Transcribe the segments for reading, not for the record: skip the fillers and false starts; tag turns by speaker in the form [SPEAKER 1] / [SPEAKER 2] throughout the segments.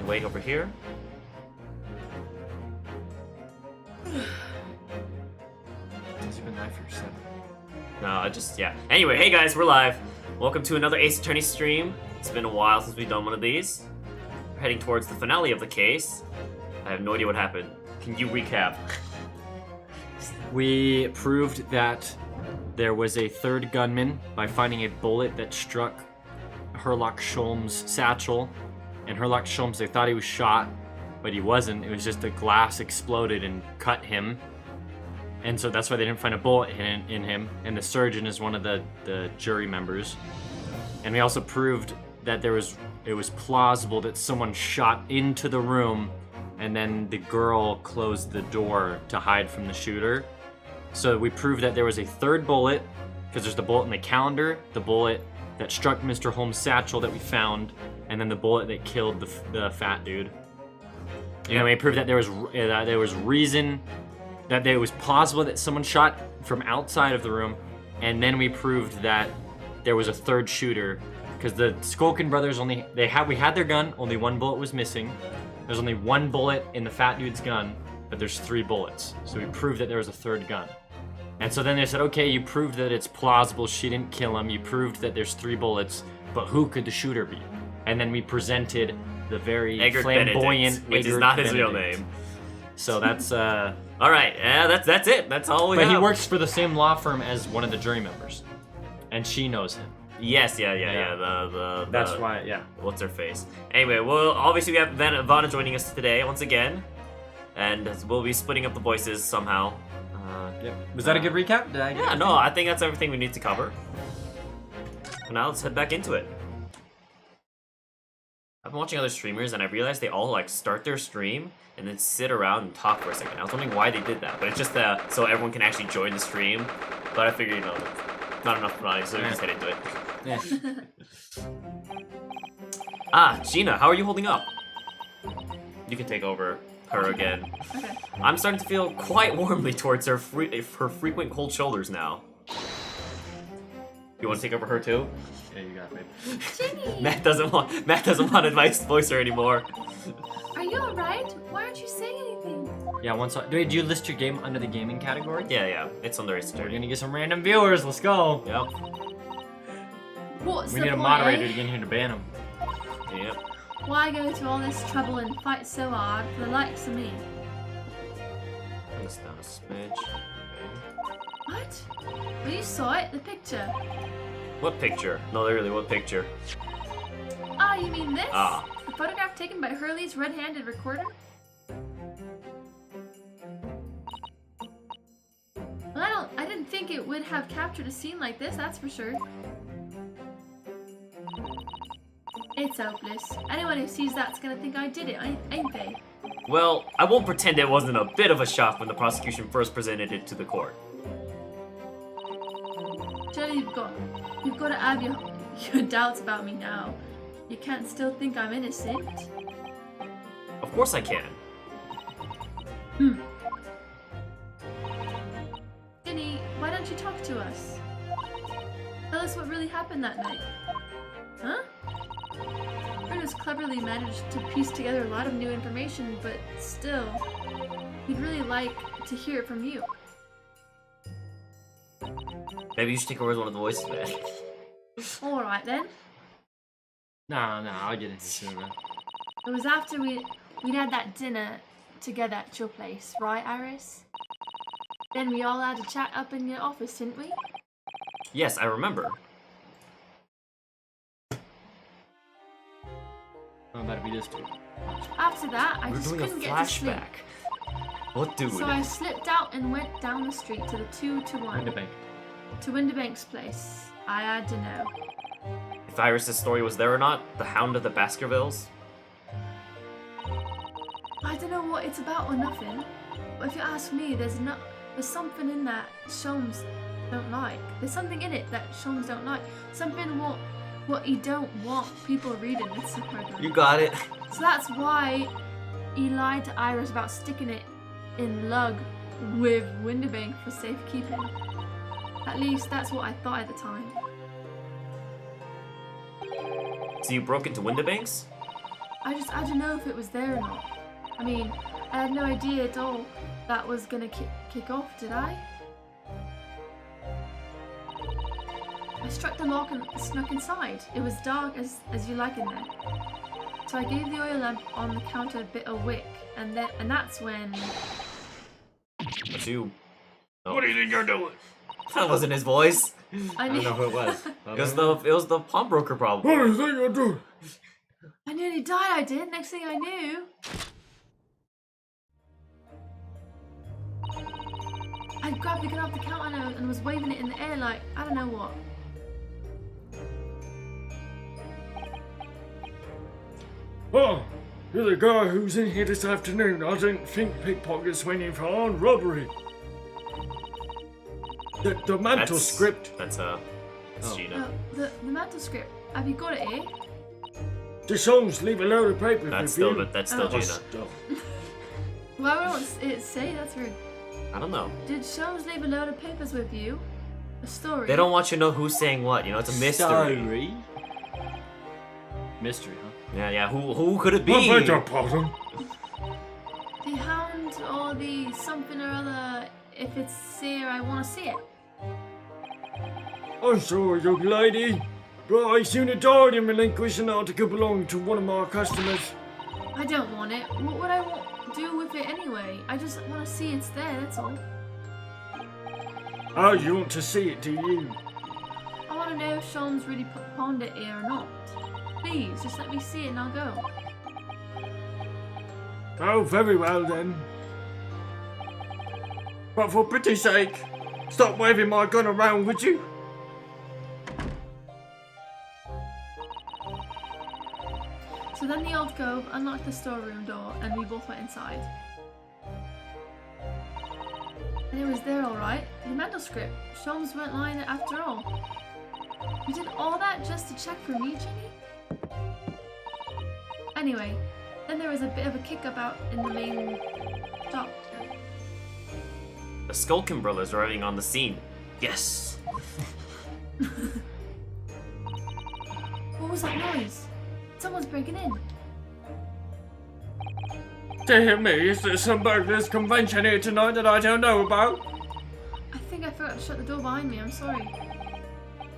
[SPEAKER 1] Wait over here.
[SPEAKER 2] Has been live for 7.
[SPEAKER 1] No, yeah. Anyway, hey guys, we're live. Welcome to another Ace Attorney stream. It's been a while since we've done one of these. We're heading towards the finale of the case. I have no idea what happened. Can you recap?
[SPEAKER 2] We proved that there was a third gunman by finding a bullet that struck Herlock Sholmes' satchel. And Herlock Sholmes, they thought he was shot, but he wasn't. It was just the glass exploded and cut him. And so that's why they didn't find a bullet in him. And the surgeon is one of the jury members. And we also proved that it was plausible that someone shot into the room and then the girl closed the door to hide from the shooter. So we proved that there was a third bullet, because there's the bullet in the calendar, the bullet that struck Mr. Holmes' satchel that we found, and then the bullet that killed the fat dude. And we proved that there was reason that it was plausible that someone shot from outside of the room, and then we proved that there was a third shooter, because the Skulkin brothers we had their gun, only one bullet was missing. There's only one bullet in the fat dude's gun, but there's 3 bullets. So we proved that there was a third gun. And so then they said, okay, you proved that it's plausible she didn't kill him, you proved that there's 3 bullets, but who could the shooter be? And then we presented the very flamboyant
[SPEAKER 1] Benedict, which is not his real name.
[SPEAKER 2] So that's
[SPEAKER 1] all right. Yeah, that's it. That's all we
[SPEAKER 2] But
[SPEAKER 1] have.
[SPEAKER 2] he works for the same law firm as one of the jury members, and she knows him.
[SPEAKER 1] Yes, yeah.
[SPEAKER 2] That's why, yeah.
[SPEAKER 1] What's her face? Anyway, well, obviously we have Vanna joining us today once again, and we'll be splitting up the voices somehow.
[SPEAKER 2] Was that a good recap? Did I?
[SPEAKER 1] Yeah, no, I think that's everything we need to cover. So now let's head back into it. I've been watching other streamers and I realized they all like start their stream and then sit around and talk for a second. I was wondering why they did that, but it's just so everyone can actually join the stream. But I figured, not enough money, so we just head into it.
[SPEAKER 2] Yeah.
[SPEAKER 1] Gina, how are you holding up? You can take over her again.
[SPEAKER 3] Okay.
[SPEAKER 1] I'm starting to feel quite warmly towards her frequent cold shoulders now. You want to take over her too?
[SPEAKER 2] Yeah, you got it, babe.
[SPEAKER 3] Ginny!
[SPEAKER 1] Matt doesn't want to voice her anymore.
[SPEAKER 3] Are you alright? Why aren't you saying anything?
[SPEAKER 2] Yeah, did you list your game under the gaming category?
[SPEAKER 1] Yeah, it's under Ace
[SPEAKER 2] We're
[SPEAKER 1] Attorney.
[SPEAKER 2] gonna get some random viewers. Let's go.
[SPEAKER 1] Yep.
[SPEAKER 3] What's
[SPEAKER 2] We
[SPEAKER 3] the
[SPEAKER 2] need a
[SPEAKER 3] point,
[SPEAKER 2] moderator
[SPEAKER 3] eh?
[SPEAKER 2] to get in here to ban him.
[SPEAKER 1] Yep.
[SPEAKER 3] Why go to all this trouble and fight so hard for the likes of me?
[SPEAKER 1] Bring this down a smidge. Okay.
[SPEAKER 3] What? Well, you saw it, the picture.
[SPEAKER 1] What picture? No, literally, what picture?
[SPEAKER 3] Ah, you mean this?
[SPEAKER 1] Ah.
[SPEAKER 3] The photograph taken by Hurley's red-handed recorder? Well, I didn't think it would have captured a scene like this, that's for sure. It's hopeless. Anyone who sees that's gonna think I did it, ain't they?
[SPEAKER 1] Well, I won't pretend it wasn't a bit of a shock when the prosecution first presented it to the court.
[SPEAKER 3] Surely you've got to have your doubts about me now. You can't still think I'm innocent.
[SPEAKER 1] Of course I can.
[SPEAKER 3] Ginny, why don't you talk to us? Tell us what really happened that night. Huh? Brutus cleverly managed to piece together a lot of new information, but still, we'd really like to hear it from you.
[SPEAKER 1] Maybe you should take over as one of the voices, man.
[SPEAKER 3] Alright then.
[SPEAKER 2] No, I'll get into it soon, man.
[SPEAKER 3] It was after we'd had that dinner together at your place, right, Iris? Then we all had a chat up in your office, didn't we?
[SPEAKER 1] Yes, I remember.
[SPEAKER 2] I'm about to be this dude.
[SPEAKER 3] After that, I
[SPEAKER 1] We're
[SPEAKER 3] just
[SPEAKER 1] doing a
[SPEAKER 3] couldn't get to sleep.
[SPEAKER 1] flashback. What dude?
[SPEAKER 3] So I slipped out and went down the street to the 2-to-1.
[SPEAKER 2] Windabank.
[SPEAKER 3] To Windabank's place. I had to know.
[SPEAKER 1] If Iris' story was there or not, the Hound of the Baskervilles?
[SPEAKER 3] I don't know what it's about or nothing. But if you ask me, there's something in that Sholmes don't like. There's something in it that Sholmes don't like. Something what he don't want people reading. It's so hard.
[SPEAKER 1] You got it.
[SPEAKER 3] So that's why he lied to Iris about sticking it in lug with Windabank for safekeeping. At least that's what I thought at the time.
[SPEAKER 1] So you broke into Windabanks?
[SPEAKER 3] I don't know if it was there or not. I mean, I had no idea at all that was gonna kick off, did I? I struck the lock and snuck inside. It was dark as you like in there. So I gave the oil lamp on the counter a bit of wick, and that's when...
[SPEAKER 1] That's you. Oh.
[SPEAKER 2] What do you think you're doing?
[SPEAKER 1] That wasn't his voice.
[SPEAKER 3] I
[SPEAKER 2] don't know who it was.
[SPEAKER 1] It was the pawnbroker probably.
[SPEAKER 2] What do you think you're doing?
[SPEAKER 3] I nearly died, I did. Next thing I knew... I grabbed the gun off the counter and was waving it in the air like, I don't know what.
[SPEAKER 4] Oh, you're the guy who's in here this afternoon. I didn't think pickpockets went in for armed robbery. The mantle script.
[SPEAKER 1] That's Gina.
[SPEAKER 3] The mantle script. Have you got it here?
[SPEAKER 4] The songs leave a load of paper.
[SPEAKER 1] That's
[SPEAKER 4] for
[SPEAKER 1] still
[SPEAKER 4] you.
[SPEAKER 1] Gina.
[SPEAKER 3] Why would it say that's rude?
[SPEAKER 1] I don't know.
[SPEAKER 3] Did Sholmes leave a load of papers with you? A story?
[SPEAKER 1] They don't want you to know who's saying what. You know, it's a mystery.
[SPEAKER 2] Mystery, huh?
[SPEAKER 1] Yeah. Who could it be?
[SPEAKER 4] I beg your pardon.
[SPEAKER 3] The hound or the something or other. If it's here, I want to see it.
[SPEAKER 4] I'm sorry, young lady, but I seen a Guardian relinquish an article belonging to one of my customers.
[SPEAKER 3] I don't want it. What would I do with it anyway? I just want to see it's there, that's all.
[SPEAKER 4] Oh, you want to see it, do you?
[SPEAKER 3] I want to know if Sholmes really pawned it here or not. Please, just let me see it and I'll go.
[SPEAKER 4] Oh, very well then. But for pity's sake, stop waving my gun around, would you?
[SPEAKER 3] So then the old cove unlocked the storeroom door and we both went inside. And it was there alright, the mantle script. Sholmes weren't lying after all. You did all that just to check for me, Ginny? Anyway, then there was a bit of a kick-up out in the main shop.
[SPEAKER 1] The Skulkin brothers arriving on the scene. Yes.
[SPEAKER 3] What was that noise? Someone's breaking in.
[SPEAKER 4] Dear me, is there some burglars convention here tonight that I don't know about?
[SPEAKER 3] I think I forgot to shut the door behind me, I'm sorry.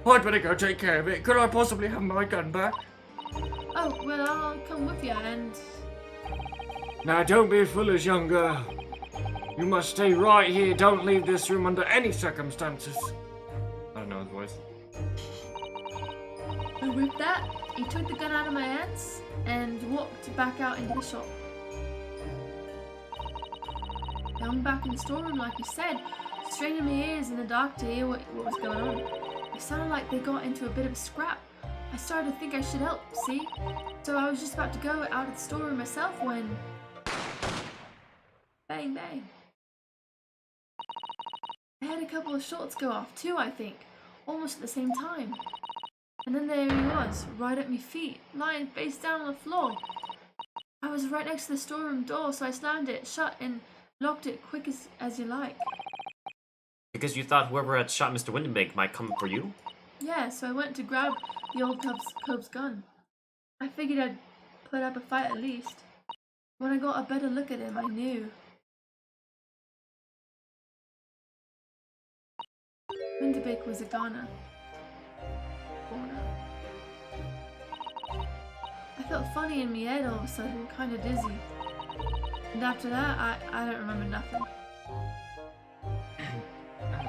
[SPEAKER 4] I'd better go take care of it. Could I possibly have my gun back?
[SPEAKER 3] Oh, well, I'll come with you and...
[SPEAKER 4] Now don't be a foolish young girl. You must stay right here. Don't leave this room under any circumstances.
[SPEAKER 2] I don't know his voice.
[SPEAKER 3] And with that, he took the gun out of my hands and walked back out into the shop. Now I'm back in the storeroom like you said, straining my ears in the dark to hear what was going on. It sounded like they got into a bit of a scrap. I started to think I should help, see? So I was just about to go out of the storeroom myself when... Bang, bang. I had a couple of shots go off too, I think. Almost at the same time. And then there he was, right at my feet, lying face down on the floor. I was right next to the storeroom door, so I slammed it shut and locked it quick as you like.
[SPEAKER 1] Because you thought whoever had shot Mr. Windenbake might come for you?
[SPEAKER 3] Yeah, so I went to grab the old cove's gun. I figured I'd put up a fight at least. When I got a better look at him, I knew. Windenbake was a goner. I felt funny in my head all of a sudden, kinda dizzy. And after that, I don't remember nothing.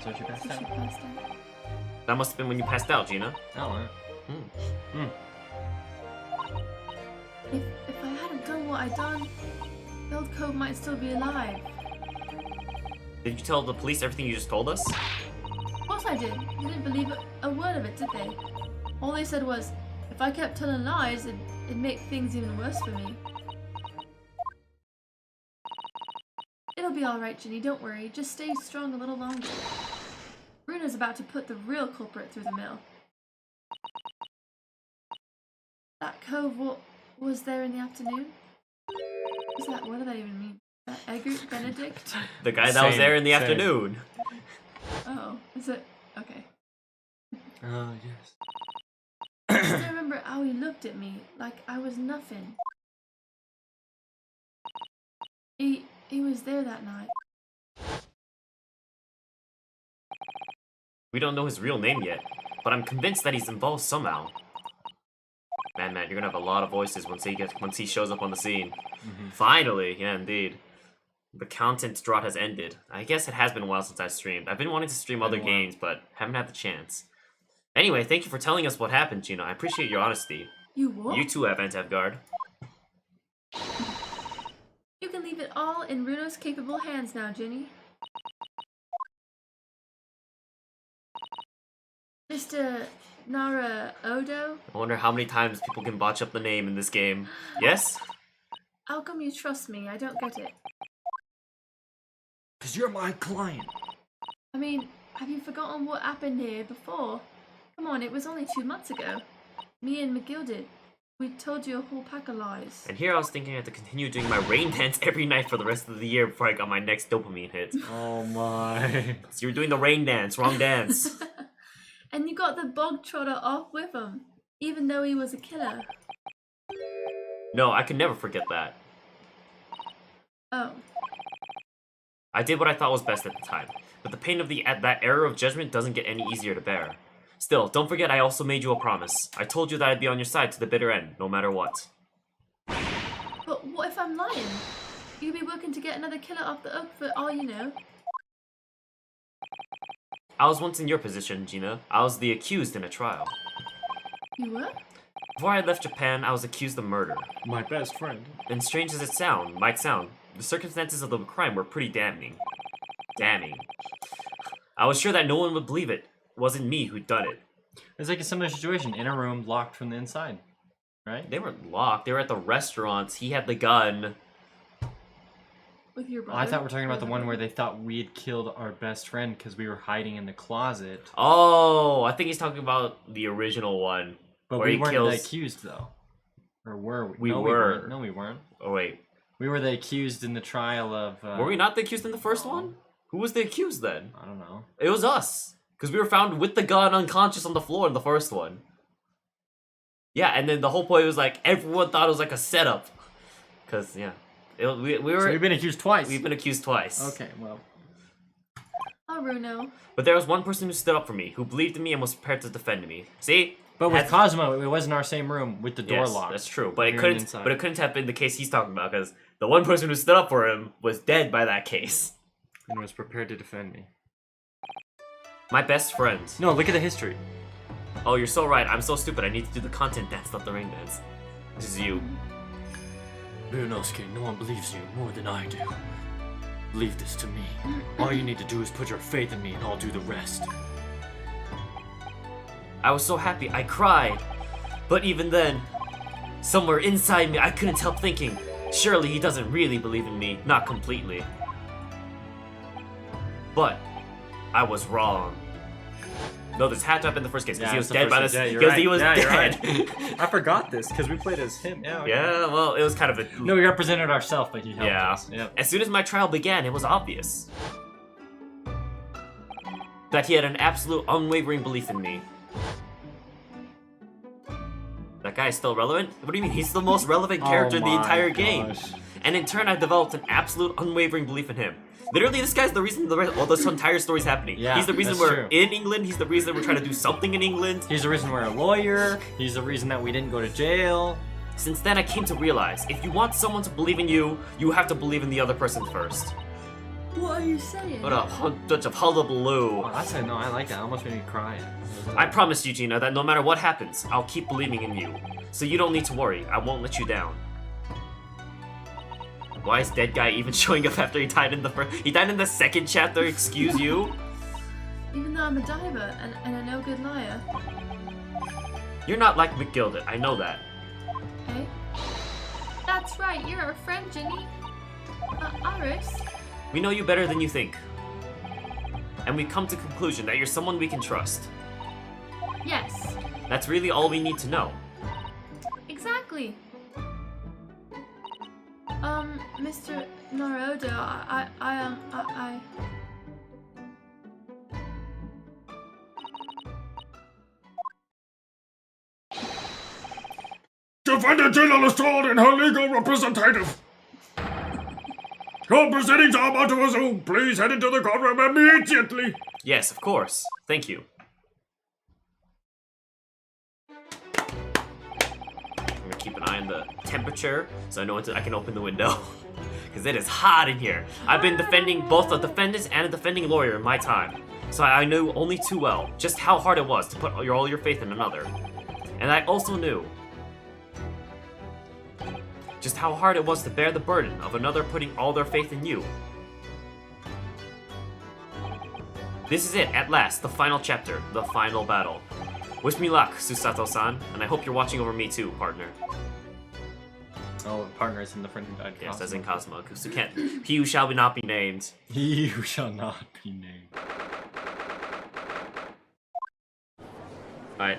[SPEAKER 2] So she passed
[SPEAKER 3] So she
[SPEAKER 2] out.
[SPEAKER 3] passed out.
[SPEAKER 1] That must have been when you passed out, Gina.
[SPEAKER 2] Oh,
[SPEAKER 3] If I hadn't done what I'd done, the old cove might still be alive.
[SPEAKER 1] Did you tell the police everything you just told us?
[SPEAKER 3] Of course I did. They didn't believe a word of it, did they? All they said was, if I kept telling lies, it'd make things even worse for me. It'll be alright, Ginny, don't worry. Just stay strong a little longer. Bruno's about to put the real culprit through the mill. That cove, what was there in the afternoon? What does that even mean? That Eggert Benedict?
[SPEAKER 1] The guy that was there in the
[SPEAKER 2] Same.
[SPEAKER 1] afternoon.
[SPEAKER 3] Oh, is it? Okay.
[SPEAKER 2] yes.
[SPEAKER 3] I still remember how he looked at me, like I was nothing. He was there that night.
[SPEAKER 1] We don't know his real name yet, but I'm convinced that he's involved somehow. Man, you're gonna have a lot of voices once he shows up on the scene. Finally, yeah, indeed. The content drought has ended. I guess it has been a while since I streamed. I've been wanting to stream other games, but haven't had the chance. Anyway, thank you for telling us what happened, Gina. I appreciate your honesty.
[SPEAKER 3] You what?
[SPEAKER 1] You too, Avantavguard.
[SPEAKER 3] You can leave it all in Runo's capable hands now, Ginny. Mr. Nara Odo?
[SPEAKER 1] I wonder how many times people can botch up the name in this game. Yes?
[SPEAKER 3] How come you trust me? I don't get it.
[SPEAKER 4] Because you're my client.
[SPEAKER 3] I mean, have you forgotten what happened here before? Come on, it was only 2 months ago. Me and McGill did. We told you a whole pack of lies.
[SPEAKER 1] And here I was thinking I had to continue doing my rain dance every night for the rest of the year before I got my next dopamine hit.
[SPEAKER 2] Oh my.
[SPEAKER 1] So you were doing the rain dance, wrong dance.
[SPEAKER 3] And you got the bog trotter off with him, even though he was a killer.
[SPEAKER 1] No, I could never forget that.
[SPEAKER 3] Oh.
[SPEAKER 1] I did what I thought was best at the time, but the pain of that error of judgment doesn't get any easier to bear. Still, don't forget I also made you a promise. I told you that I'd be on your side to the bitter end, no matter what.
[SPEAKER 3] But what if I'm lying? You'd be working to get another killer off the hook for all you know.
[SPEAKER 1] I was once in your position, Gina. I was the accused in a trial.
[SPEAKER 3] You were?
[SPEAKER 1] Before I left Japan, I was accused of murder.
[SPEAKER 4] My best friend.
[SPEAKER 1] And strange as it might sound, the circumstances of the crime were pretty damning. I was sure that no one would believe it. It wasn't me who'd done it.
[SPEAKER 2] It's like a similar situation in a room locked from the inside, right?
[SPEAKER 1] They weren't locked. They were at the restaurant. He had the gun.
[SPEAKER 3] With your brother?
[SPEAKER 2] I thought we were talking about the one where they thought we had killed our best friend because we were hiding in the closet.
[SPEAKER 1] Oh, I think he's talking about the original one.
[SPEAKER 2] But
[SPEAKER 1] where
[SPEAKER 2] we
[SPEAKER 1] he
[SPEAKER 2] weren't
[SPEAKER 1] kills...
[SPEAKER 2] the accused, though. Or were we?
[SPEAKER 1] We
[SPEAKER 2] No,
[SPEAKER 1] were.
[SPEAKER 2] weren't. No, we weren't.
[SPEAKER 1] Oh, wait.
[SPEAKER 2] We were the accused in the trial of...
[SPEAKER 1] Were we not the accused in the first one? Who was the accused then?
[SPEAKER 2] I don't know.
[SPEAKER 1] It was us. Because we were found with the gun unconscious on the floor in the first one. Yeah, and then the whole point was like, everyone thought it was like a setup. Because, yeah. We were...
[SPEAKER 2] So we've been accused twice.
[SPEAKER 1] We've been accused twice.
[SPEAKER 2] Okay, well...
[SPEAKER 3] Oh, Runo.
[SPEAKER 1] But there was one person who stood up for me, who believed in me and was prepared to defend me. See?
[SPEAKER 2] But with Cosmo, it was in our same room with the door
[SPEAKER 1] Yes,
[SPEAKER 2] locked.
[SPEAKER 1] that's true. But
[SPEAKER 2] We
[SPEAKER 1] it
[SPEAKER 2] were
[SPEAKER 1] couldn't.
[SPEAKER 2] inside.
[SPEAKER 1] But it couldn't have been the case he's talking about because the one person who stood up for him was dead by that case.
[SPEAKER 2] And was prepared to defend me.
[SPEAKER 1] My best friend.
[SPEAKER 2] No, look at the history.
[SPEAKER 1] Oh, you're so right. I'm so stupid. I need to do the content dance, not the rain dance. This is you.
[SPEAKER 2] Mirunosuke, no one believes you more than I do. Leave this to me. All you need to do is put your faith in me and I'll do the rest.
[SPEAKER 1] I was so happy. I cried. But even then, somewhere inside me, I couldn't help thinking, surely he doesn't really believe in me. Not completely. But I was wrong. No, this had to happen in the first case because he was dead by this. Because he was dead.
[SPEAKER 2] I forgot this because we played as him. Yeah. Okay.
[SPEAKER 1] Yeah, well, it was kind of a.
[SPEAKER 2] No, we represented ourselves, but he helped
[SPEAKER 1] Yeah.
[SPEAKER 2] us. Yep.
[SPEAKER 1] As soon as my trial began, it was obvious that he had an absolute unwavering belief in me. That guy is still relevant? What do you mean? He's the most relevant character in the entire game. And in turn, I developed an absolute unwavering belief in him. Literally, this guy's the reason this entire story's happening.
[SPEAKER 2] Yeah,
[SPEAKER 1] he's the reason
[SPEAKER 2] that's
[SPEAKER 1] we're
[SPEAKER 2] true.
[SPEAKER 1] in England. He's the reason we're trying to do something in England.
[SPEAKER 2] He's the reason we're a lawyer. He's the reason that we didn't go to jail.
[SPEAKER 1] Since then, I came to realize, if you want someone to believe in you, you have to believe in the other person first.
[SPEAKER 3] What are you saying?
[SPEAKER 1] What a bunch of hullabaloo.
[SPEAKER 2] Oh, that's no, I like that. It almost made me cry.
[SPEAKER 1] I promise you, Gina, that no matter what happens, I'll keep believing in you. So you don't need to worry. I won't let you down. Why is dead guy even showing up after he died in the first? He died in the second chapter. Excuse you.
[SPEAKER 3] Even though I'm a diver and a no good liar.
[SPEAKER 1] You're not like McGilded. I know that.
[SPEAKER 3] Eh? That's right. You're our friend, Ginny. Iris.
[SPEAKER 1] We know you better than you think. And we've come to the conclusion that you're someone we can trust.
[SPEAKER 3] Yes.
[SPEAKER 1] That's really all we need to know.
[SPEAKER 3] Exactly. Mr. Naruto, I
[SPEAKER 4] Defendant Gina Lestrade and her legal representative. Call proceedings are about to resume. Please head into the courtroom immediately.
[SPEAKER 1] Yes, of course. Thank you. I'm gonna keep an eye on the temperature so I know I can open the window. Because it is hot in here. I've been defending both a defendant and a defending lawyer in my time. So I knew only too well just how hard it was to put all your faith in another. And I also knew just how hard it was to bear the burden of another putting all their faith in you. This is it, at last, the final chapter, the final battle. Wish me luck, Susato-san, and I hope you're watching over me too, partner.
[SPEAKER 2] Oh, partner is in the friend who died.
[SPEAKER 1] Yes, as in Cosmo, because he who shall not be named.
[SPEAKER 2] He who shall not be named.
[SPEAKER 1] Alright,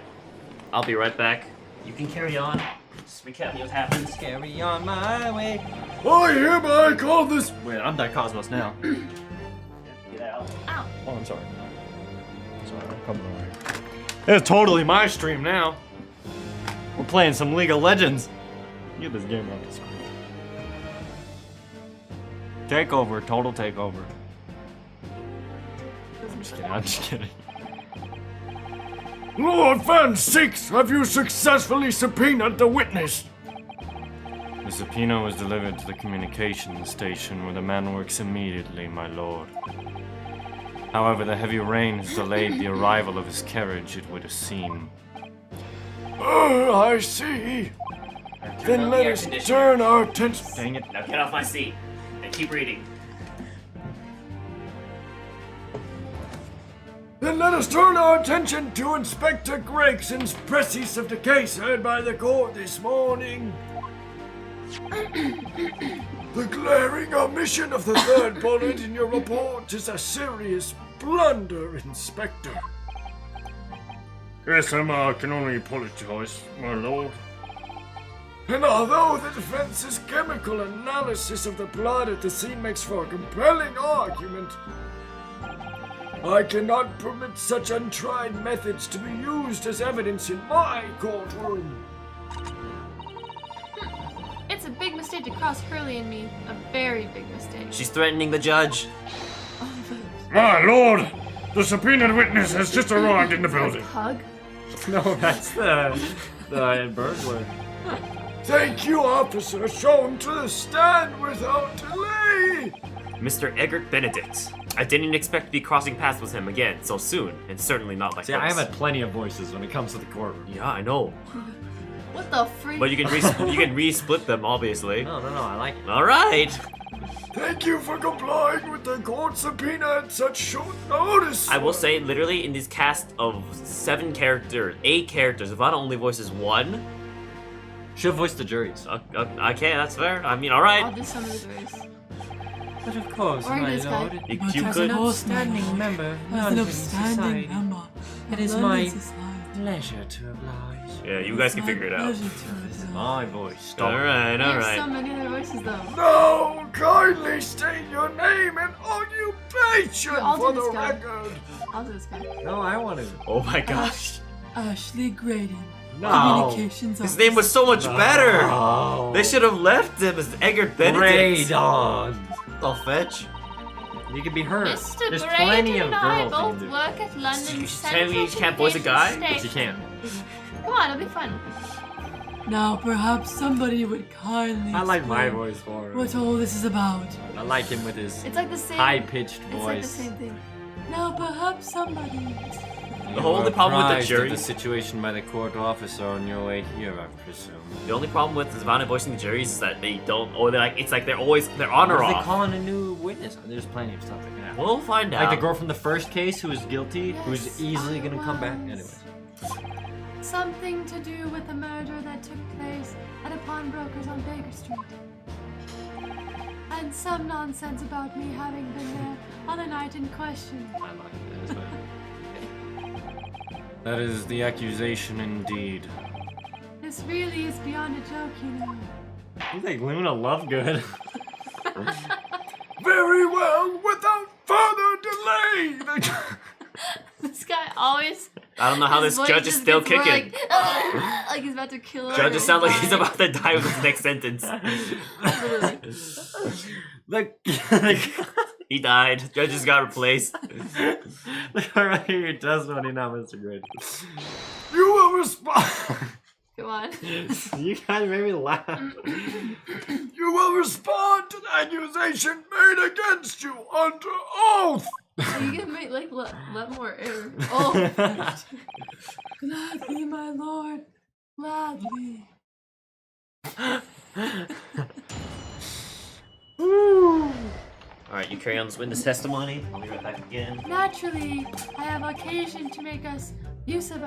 [SPEAKER 1] I'll be right back. You can carry on. Just recap me what happens.
[SPEAKER 2] Carry on my way.
[SPEAKER 4] I hereby call this.
[SPEAKER 2] Wait, I'm Daicosmos now.
[SPEAKER 1] Get out.
[SPEAKER 3] Ow.
[SPEAKER 2] Oh, I'm sorry. Sorry, I'm coming over here. It's totally my stream now. We're playing some League of Legends. Get this game off the screen. Takeover, total takeover. I'm just kidding.
[SPEAKER 4] Lord Van Six, have you successfully subpoenaed the witness?
[SPEAKER 2] The subpoena was delivered to the communications station where the man works immediately, my lord. However, the heavy rain has delayed the arrival of his carriage, it would seem.
[SPEAKER 4] Oh, I see. Then let us turn our attention.
[SPEAKER 2] Dang it.
[SPEAKER 1] Now get off my seat and keep reading.
[SPEAKER 4] Then let us turn our attention to Inspector Gregson's presses of the case heard by the court this morning. The glaring omission of the third bullet in your report is a serious blunder, Inspector.
[SPEAKER 5] Yes, I can only apologize, my lord.
[SPEAKER 4] And although the defense's chemical analysis of the blood at the scene makes for a compelling argument, I cannot permit such untried methods to be used as evidence in my courtroom.
[SPEAKER 3] It's a big mistake to cross Hurley and me. A very big mistake.
[SPEAKER 1] She's threatening the judge.
[SPEAKER 5] My lord, the subpoenaed witness has just arrived in the building.
[SPEAKER 3] Hug?
[SPEAKER 2] No, that's the burglar.
[SPEAKER 4] Thank you, officer. Show him to the stand without delay.
[SPEAKER 1] Mr. Eggert Benedict. I didn't expect to be crossing paths with him again so soon, and certainly not like
[SPEAKER 2] See,
[SPEAKER 1] this.
[SPEAKER 2] I have had plenty of voices when it comes to the courtroom.
[SPEAKER 1] Yeah, I know.
[SPEAKER 3] What the freak?
[SPEAKER 1] But you can re-split them, obviously.
[SPEAKER 2] No, I like it.
[SPEAKER 1] All right.
[SPEAKER 4] Thank you for complying with the court subpoena at such short notice.
[SPEAKER 1] I will say, literally, in this cast of 8 characters, Ivana only voices 1.
[SPEAKER 2] She'll voice the juries.
[SPEAKER 1] Okay, that's fair. I mean, all right.
[SPEAKER 3] I'll do some of the juries.
[SPEAKER 2] But of course,
[SPEAKER 3] Or
[SPEAKER 2] my
[SPEAKER 3] this guy.
[SPEAKER 2] lord,
[SPEAKER 1] You
[SPEAKER 6] But as
[SPEAKER 1] could.
[SPEAKER 6] an
[SPEAKER 2] outstanding member of
[SPEAKER 6] as an
[SPEAKER 2] London
[SPEAKER 6] upstanding
[SPEAKER 2] society.
[SPEAKER 6] member
[SPEAKER 2] It
[SPEAKER 6] of
[SPEAKER 2] is
[SPEAKER 6] London
[SPEAKER 2] my
[SPEAKER 6] society.
[SPEAKER 2] pleasure to oblige.
[SPEAKER 1] Yeah, you guys can figure it out.
[SPEAKER 6] Pleasure to oblige.
[SPEAKER 2] My voice.
[SPEAKER 1] All right,
[SPEAKER 3] There's
[SPEAKER 1] all
[SPEAKER 3] so
[SPEAKER 1] right.
[SPEAKER 3] many other voices though.
[SPEAKER 4] No, kindly state your name and occupation
[SPEAKER 3] Yeah, I'll
[SPEAKER 4] for
[SPEAKER 3] do this
[SPEAKER 4] the
[SPEAKER 3] guy.
[SPEAKER 4] record.
[SPEAKER 3] I'll do this guy.
[SPEAKER 2] No, I want to.
[SPEAKER 1] Oh my gosh.
[SPEAKER 6] Ashley Graydon.
[SPEAKER 2] No.
[SPEAKER 6] Communications
[SPEAKER 1] His name was so much better.
[SPEAKER 2] No.
[SPEAKER 1] They should have left him as Eggert Benedict.
[SPEAKER 2] Raydon.
[SPEAKER 1] I'll fetch.
[SPEAKER 2] You could be her.
[SPEAKER 3] Mr.
[SPEAKER 2] There's plenty of
[SPEAKER 3] Braden and I
[SPEAKER 2] girls
[SPEAKER 3] both
[SPEAKER 2] in there.
[SPEAKER 3] work at London
[SPEAKER 1] You
[SPEAKER 3] Central
[SPEAKER 1] tell me you can't voice a guy?
[SPEAKER 3] Communications
[SPEAKER 2] You
[SPEAKER 3] Station.
[SPEAKER 2] can.
[SPEAKER 3] Come on, it'll be fun.
[SPEAKER 6] Now perhaps somebody would kindly
[SPEAKER 2] I like my
[SPEAKER 6] explain
[SPEAKER 2] voice for
[SPEAKER 6] what
[SPEAKER 2] him.
[SPEAKER 6] all this is about.
[SPEAKER 2] I like him with his
[SPEAKER 3] It's like the same.
[SPEAKER 2] high-pitched
[SPEAKER 3] It's like the
[SPEAKER 2] voice.
[SPEAKER 3] same thing.
[SPEAKER 6] Now perhaps somebody.
[SPEAKER 1] The only problem with the
[SPEAKER 2] Apprised of
[SPEAKER 1] jury.
[SPEAKER 2] the situation by the court officer on your way here, I presume.
[SPEAKER 1] The only problem with Ivana voicing the juries is that they don't, or they're like, it's like they're on or
[SPEAKER 2] What if they
[SPEAKER 1] off.
[SPEAKER 2] call in a new witness? There's plenty of stuff that can happen.
[SPEAKER 1] We'll find out.
[SPEAKER 2] Like the girl from the first case who was guilty, who's
[SPEAKER 3] Yes,
[SPEAKER 2] easily
[SPEAKER 3] I
[SPEAKER 2] gonna come back.
[SPEAKER 3] was.
[SPEAKER 2] Anyways.
[SPEAKER 3] Something to do with the murder that took place at a pawnbroker's on Baker Street. And some nonsense about me having been there on the night in question.
[SPEAKER 2] I like that as well. That is the accusation indeed.
[SPEAKER 3] This really is beyond a joke, you know.
[SPEAKER 2] You think Luna Lovegood?
[SPEAKER 4] Very well, without further delay.
[SPEAKER 3] This guy always.
[SPEAKER 1] I don't know how
[SPEAKER 3] his
[SPEAKER 1] this
[SPEAKER 3] voice
[SPEAKER 1] judge is
[SPEAKER 3] just
[SPEAKER 1] still
[SPEAKER 3] gets more
[SPEAKER 1] kicking.
[SPEAKER 3] Like he's about to kill her.
[SPEAKER 1] Judge just sounds like he's about to die with his next sentence.
[SPEAKER 3] Literally.
[SPEAKER 2] Look,
[SPEAKER 1] He died. Judges got replaced.
[SPEAKER 2] look right here. Your testimony now, Mr. Grid.
[SPEAKER 4] You will respond.
[SPEAKER 3] Come on.
[SPEAKER 2] You guys made me laugh.
[SPEAKER 4] You will respond to the accusation made against you under oath.
[SPEAKER 3] You can make like let more air. Oh.
[SPEAKER 6] Gladly, my lord. Gladly.
[SPEAKER 1] Alright, you carry on this witness testimony. I'll be right back again.
[SPEAKER 3] Naturally, I have occasion to make us use of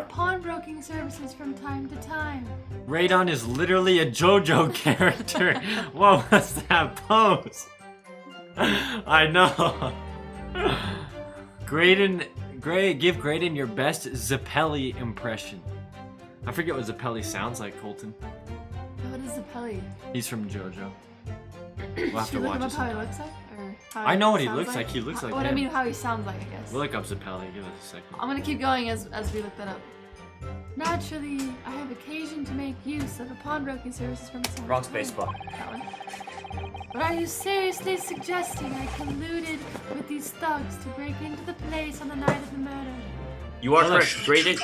[SPEAKER 3] pawnbroking services from time to time.
[SPEAKER 2] Radon is literally a JoJo character. What was that pose? I know. Give Graydon your best Zeppeli impression. I forget what Zeppeli sounds like, Colton.
[SPEAKER 3] What is the Pelly?
[SPEAKER 2] He's from JoJo. We'll have
[SPEAKER 3] Should
[SPEAKER 2] to
[SPEAKER 3] we
[SPEAKER 2] watch
[SPEAKER 3] look up
[SPEAKER 2] it.
[SPEAKER 3] how he looks like? Or how
[SPEAKER 2] I know what he
[SPEAKER 3] sounds
[SPEAKER 2] looks like. He looks like
[SPEAKER 3] What I
[SPEAKER 2] him.
[SPEAKER 3] mean, how he sounds like, I guess.
[SPEAKER 2] We'll look up Zeppeli. Give us a second.
[SPEAKER 3] I'm gonna keep going as we look that up. Naturally, I have occasion to make use of the pawnbroking services from time
[SPEAKER 1] Wrong
[SPEAKER 3] to
[SPEAKER 1] space
[SPEAKER 3] time.
[SPEAKER 1] bar.
[SPEAKER 3] That one. But are you seriously suggesting I colluded with these thugs to break into the place on the night of the murder?
[SPEAKER 1] You are correct. Graded.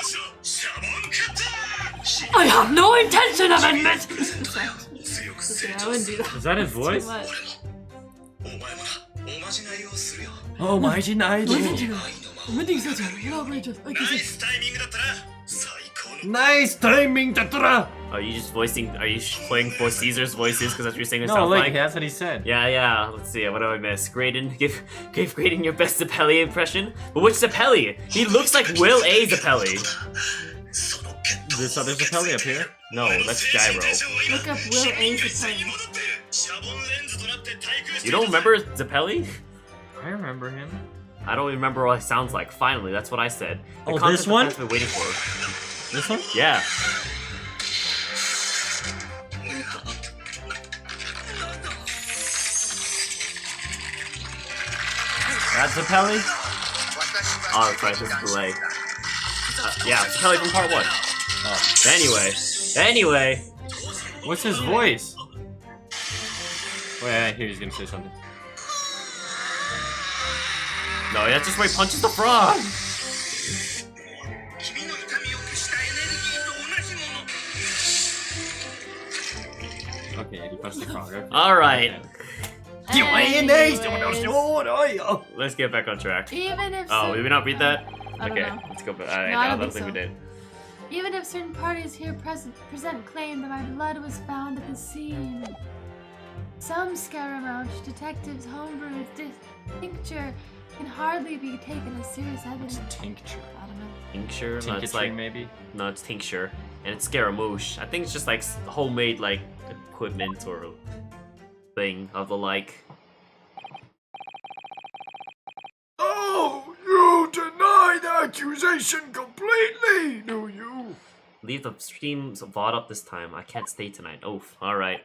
[SPEAKER 6] I have no intention of admit.
[SPEAKER 3] Okay, I wouldn't do that.
[SPEAKER 2] Is that his
[SPEAKER 3] Too
[SPEAKER 2] voice?
[SPEAKER 3] much.
[SPEAKER 2] Oh, my idol.
[SPEAKER 6] Admitting such an outrageous accusation.
[SPEAKER 2] Nice timing, Tatra.
[SPEAKER 1] Are you just voicing? Are you playing for Caesar's voices? Because that's what you're saying. It
[SPEAKER 2] No,
[SPEAKER 1] sounds
[SPEAKER 2] look,
[SPEAKER 1] like.
[SPEAKER 2] that's what he said.
[SPEAKER 1] Yeah. Let's see. What do I miss? Graydon, give Graydon your best Zeppeli impression. But which Zeppeli? He looks like Will A. Zeppeli.
[SPEAKER 2] This other Zeppeli up here?
[SPEAKER 1] No, that's Gyro.
[SPEAKER 3] Look up Will A. Zapelli.
[SPEAKER 1] You don't remember Zeppeli?
[SPEAKER 2] I remember him.
[SPEAKER 1] I don't remember what he sounds like. Finally, that's what I said. The
[SPEAKER 2] Oh,
[SPEAKER 1] content
[SPEAKER 2] this one?
[SPEAKER 1] I've been waiting for.
[SPEAKER 2] This one?
[SPEAKER 1] Yeah.
[SPEAKER 2] That's Zeppeli?
[SPEAKER 1] Oh, that's right. This is delay. Yeah, Zeppeli from part 1. Oh. Anyway.
[SPEAKER 2] What's his voice? Wait, I hear he's gonna say something.
[SPEAKER 1] No, that's just where he punches the frog.
[SPEAKER 2] Okay, he punched the frog. Okay.
[SPEAKER 1] All right.
[SPEAKER 3] Anyways,
[SPEAKER 1] Let's get back on track.
[SPEAKER 3] even if
[SPEAKER 1] Oh,
[SPEAKER 3] certain-
[SPEAKER 1] did we not read that?
[SPEAKER 3] I don't
[SPEAKER 1] Okay,
[SPEAKER 3] know.
[SPEAKER 1] let's go back.
[SPEAKER 3] No, I don't
[SPEAKER 1] don't
[SPEAKER 3] think
[SPEAKER 1] think we
[SPEAKER 3] so.
[SPEAKER 1] did.
[SPEAKER 3] Even if certain parties here present claim that my blood was found at the scene, some Scaramouche detectives' homebrewed tincture can hardly be taken as serious evidence.
[SPEAKER 2] Tincture.
[SPEAKER 3] I don't know.
[SPEAKER 1] Tincture? No, it's
[SPEAKER 2] Tincture,
[SPEAKER 1] like
[SPEAKER 2] maybe?
[SPEAKER 1] no, it's tincture, and it's Scaramouche. I think it's just like homemade like equipment or thing of the like.
[SPEAKER 4] Oh, you deny the accusation completely, do you?
[SPEAKER 1] Leave the streams VOD up this time. I can't stay tonight. Oof. All right.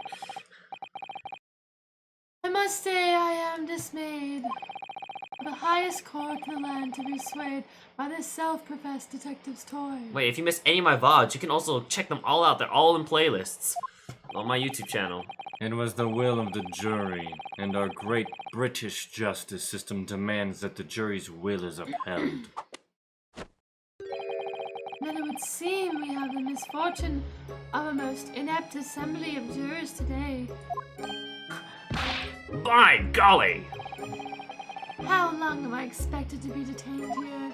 [SPEAKER 3] I must say I am dismayed. The highest court in the land to be swayed by this self-professed detective's toy.
[SPEAKER 1] Wait, if you missed any of my VODs, you can also check them all out. They're all in playlists on my YouTube channel.
[SPEAKER 2] It was the will of the jury, and our great British justice system demands that the jury's will is upheld.
[SPEAKER 3] Then it would seem we have the misfortune of a most inept assembly of jurors today.
[SPEAKER 1] By golly!
[SPEAKER 3] How long am I expected to be detained here?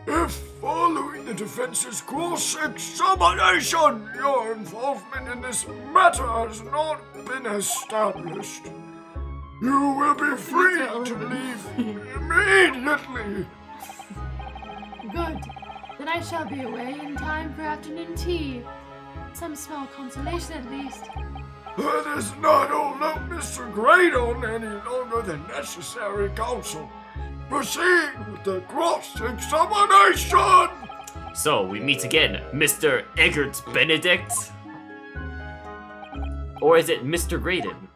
[SPEAKER 4] If following the defense's cross-examination, your involvement in this matter has not been established, you will be free to leave immediately.
[SPEAKER 3] Good. Then I shall be away in time for afternoon tea. Some small consolation at least.
[SPEAKER 4] That is not hold up Mr. Graydon any longer than necessary, counsel. Proceed with the cross-examination!
[SPEAKER 1] So, we meet again, Mr. Eggert Benedict? Or is it Mr. Graydon?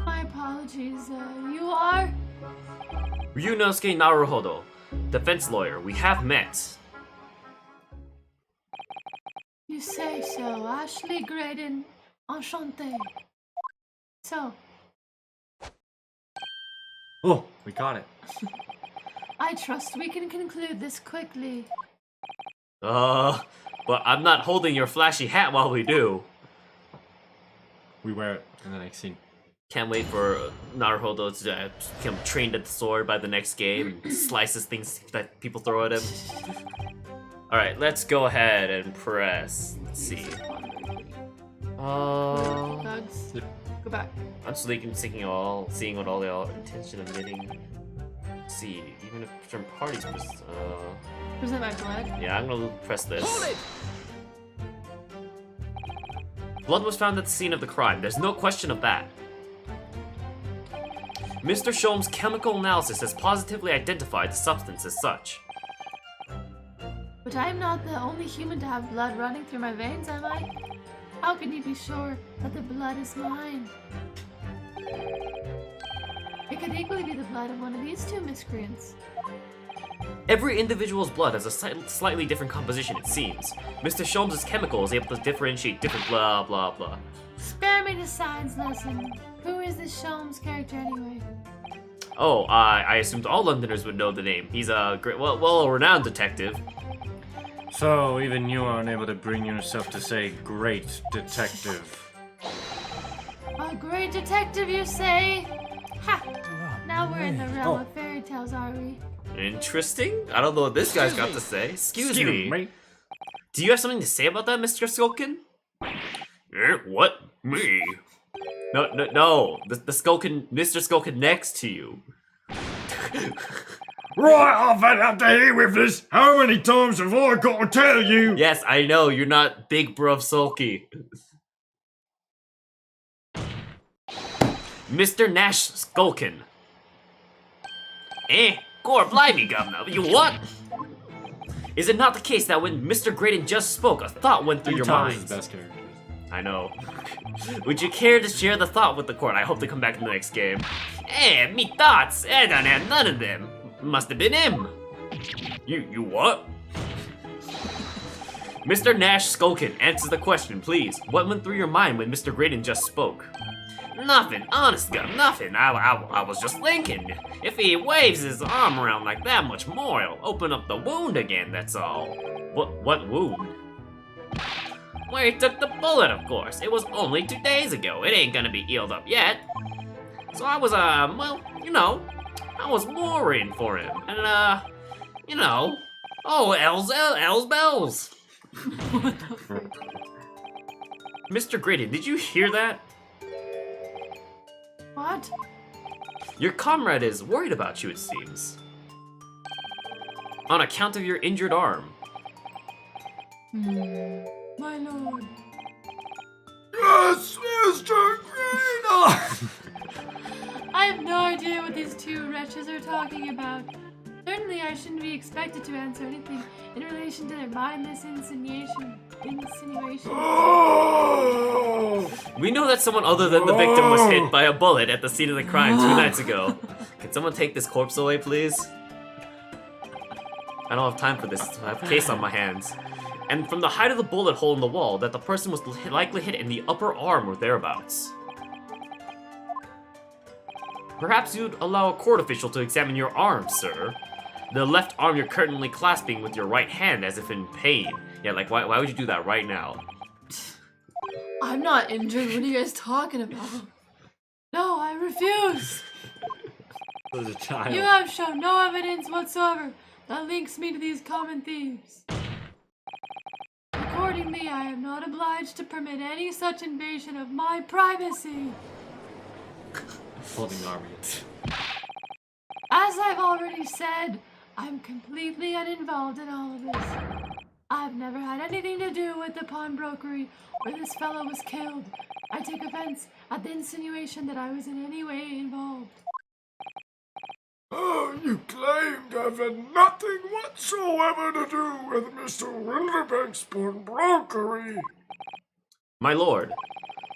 [SPEAKER 3] My apologies. You are?
[SPEAKER 1] Ryunosuke Naruhodo, defense lawyer. We have met.
[SPEAKER 3] You say so, Ashley Graydon. Enchanté. So,
[SPEAKER 2] Oh, we got it.
[SPEAKER 3] I trust we can conclude this quickly.
[SPEAKER 1] But I'm not holding your flashy hat while we do.
[SPEAKER 2] We wear it in the next scene.
[SPEAKER 1] Can't wait for Naruhodo to become trained at the sword by the next game and slices things that people throw at him. Alright, let's go ahead and press. Let's see.
[SPEAKER 3] Thugs. Go back.
[SPEAKER 1] I'm seeing what all the intention of knitting. Let's see, even if from parties was
[SPEAKER 3] Present my blood.
[SPEAKER 1] yeah, I'm gonna press this. Blood was found at the scene of the crime. There's no question of that. Mr. Sholm's chemical analysis has positively identified the substance as such.
[SPEAKER 3] But I am not the only human to have blood running through my veins, am I? How can you be sure that the blood is mine? It could equally be the blood of one of these two miscreants.
[SPEAKER 1] Every individual's blood has a slightly different composition, it seems. Mr. Sholmes' chemical is able to differentiate different blah blah blah.
[SPEAKER 3] Spare me the science lesson. Who is this Sholmes character anyway?
[SPEAKER 1] Oh, I assumed all Londoners would know the name. He's a great, well-renowned detective.
[SPEAKER 5] So, even you are unable to bring yourself to say great detective.
[SPEAKER 3] A great detective, you say? Ha! Now we're in the realm of fairy tales, are we?
[SPEAKER 1] Interesting. I don't know what this guy's got to say. Excuse me. Do you have something to say about that, Mr. Skulkin? What? Me? No. The Skulkin, Mr. Skulkin next to you.
[SPEAKER 5] Right, I've had up to here with this. How many times have I got to tell you?
[SPEAKER 1] Yes, I know, you're not big bruv sulky. Mr. Nash Skulkin. Gore blimey, governor, you what? Is it not the case that when Mr. Graydon just spoke, a thought went through your mind?
[SPEAKER 2] Best character.
[SPEAKER 1] I know. Would you care to share the thought with the court? I hope to come back in the next game. Me thoughts? I don't have none of them. Must have been him. You what? Mr. Nash Skulkin, answer the question, please. What went through your mind when Mr. Graydon just spoke? Nothing, honest God, nothing. I was just thinking. If he waves his arm around like that much more, he'll open up the wound again, that's all. What wound? Where he took the bullet, of course. It was only 2 days ago. It ain't gonna be healed up yet. So I was, well, you know, I was worrying for him. And, you know, oh, L's bells.
[SPEAKER 3] What the frick?
[SPEAKER 1] Mr. Graydon, did you hear that?
[SPEAKER 3] What?
[SPEAKER 1] Your comrade is worried about you, it seems. On account of your injured arm.
[SPEAKER 6] My lord.
[SPEAKER 4] Yes, Mr. Green!
[SPEAKER 3] I have no idea what these two wretches are talking about. Certainly I shouldn't be expected to answer anything in relation to their mindless insinuation.
[SPEAKER 4] Oh!
[SPEAKER 1] We know that someone other than the victim was hit by a bullet at the scene of the crime 2 nights ago. Can someone take this corpse away, please? I don't have time for this. I have a case on my hands. And from the height of the bullet hole in the wall, that the person was likely hit in the upper arm or thereabouts. Perhaps you'd allow a court official to examine your arm, sir. The left arm you're currently clasping with your right hand as if in pain. Yeah, like, why would you do that right now?
[SPEAKER 3] I'm not injured. What are you guys talking about? No, I refuse.
[SPEAKER 2] As a child.
[SPEAKER 3] You have shown no evidence whatsoever that links me to these common thieves. Accordingly, I am not obliged to permit any such invasion of my privacy.
[SPEAKER 2] Holding army.
[SPEAKER 3] As I've already said, I'm completely uninvolved in all of this. I've never had anything to do with the pawnbrokery where this fellow was killed. I take offense at the insinuation that I was in any way involved.
[SPEAKER 4] Oh, you claim to have had nothing whatsoever to do with Mr. Wilderbank's pawnbrokery.
[SPEAKER 1] My lord,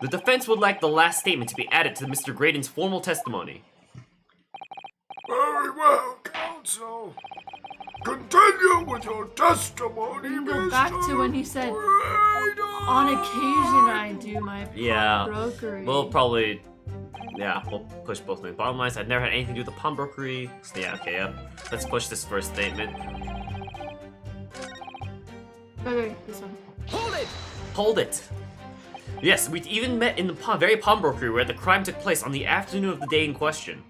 [SPEAKER 1] the defense would like the last statement to be added to Mr. Graydon's formal testimony.
[SPEAKER 4] Very well, counsel. Continue with your testimony,
[SPEAKER 3] We can go
[SPEAKER 4] Mr.
[SPEAKER 3] back to when he said,
[SPEAKER 4] Graydon.
[SPEAKER 3] On occasion, I do my
[SPEAKER 1] Yeah.
[SPEAKER 3] brokery.
[SPEAKER 1] We'll probably, yeah, we'll push both main bottom lines. I've never had anything to do with the pawnbrokery. So yeah, okay, yep. Let's push this first statement.
[SPEAKER 3] Okay, this one.
[SPEAKER 1] Hold it! Yes, we even met in the very pawnbrokery where the crime took place on the afternoon of the day in question.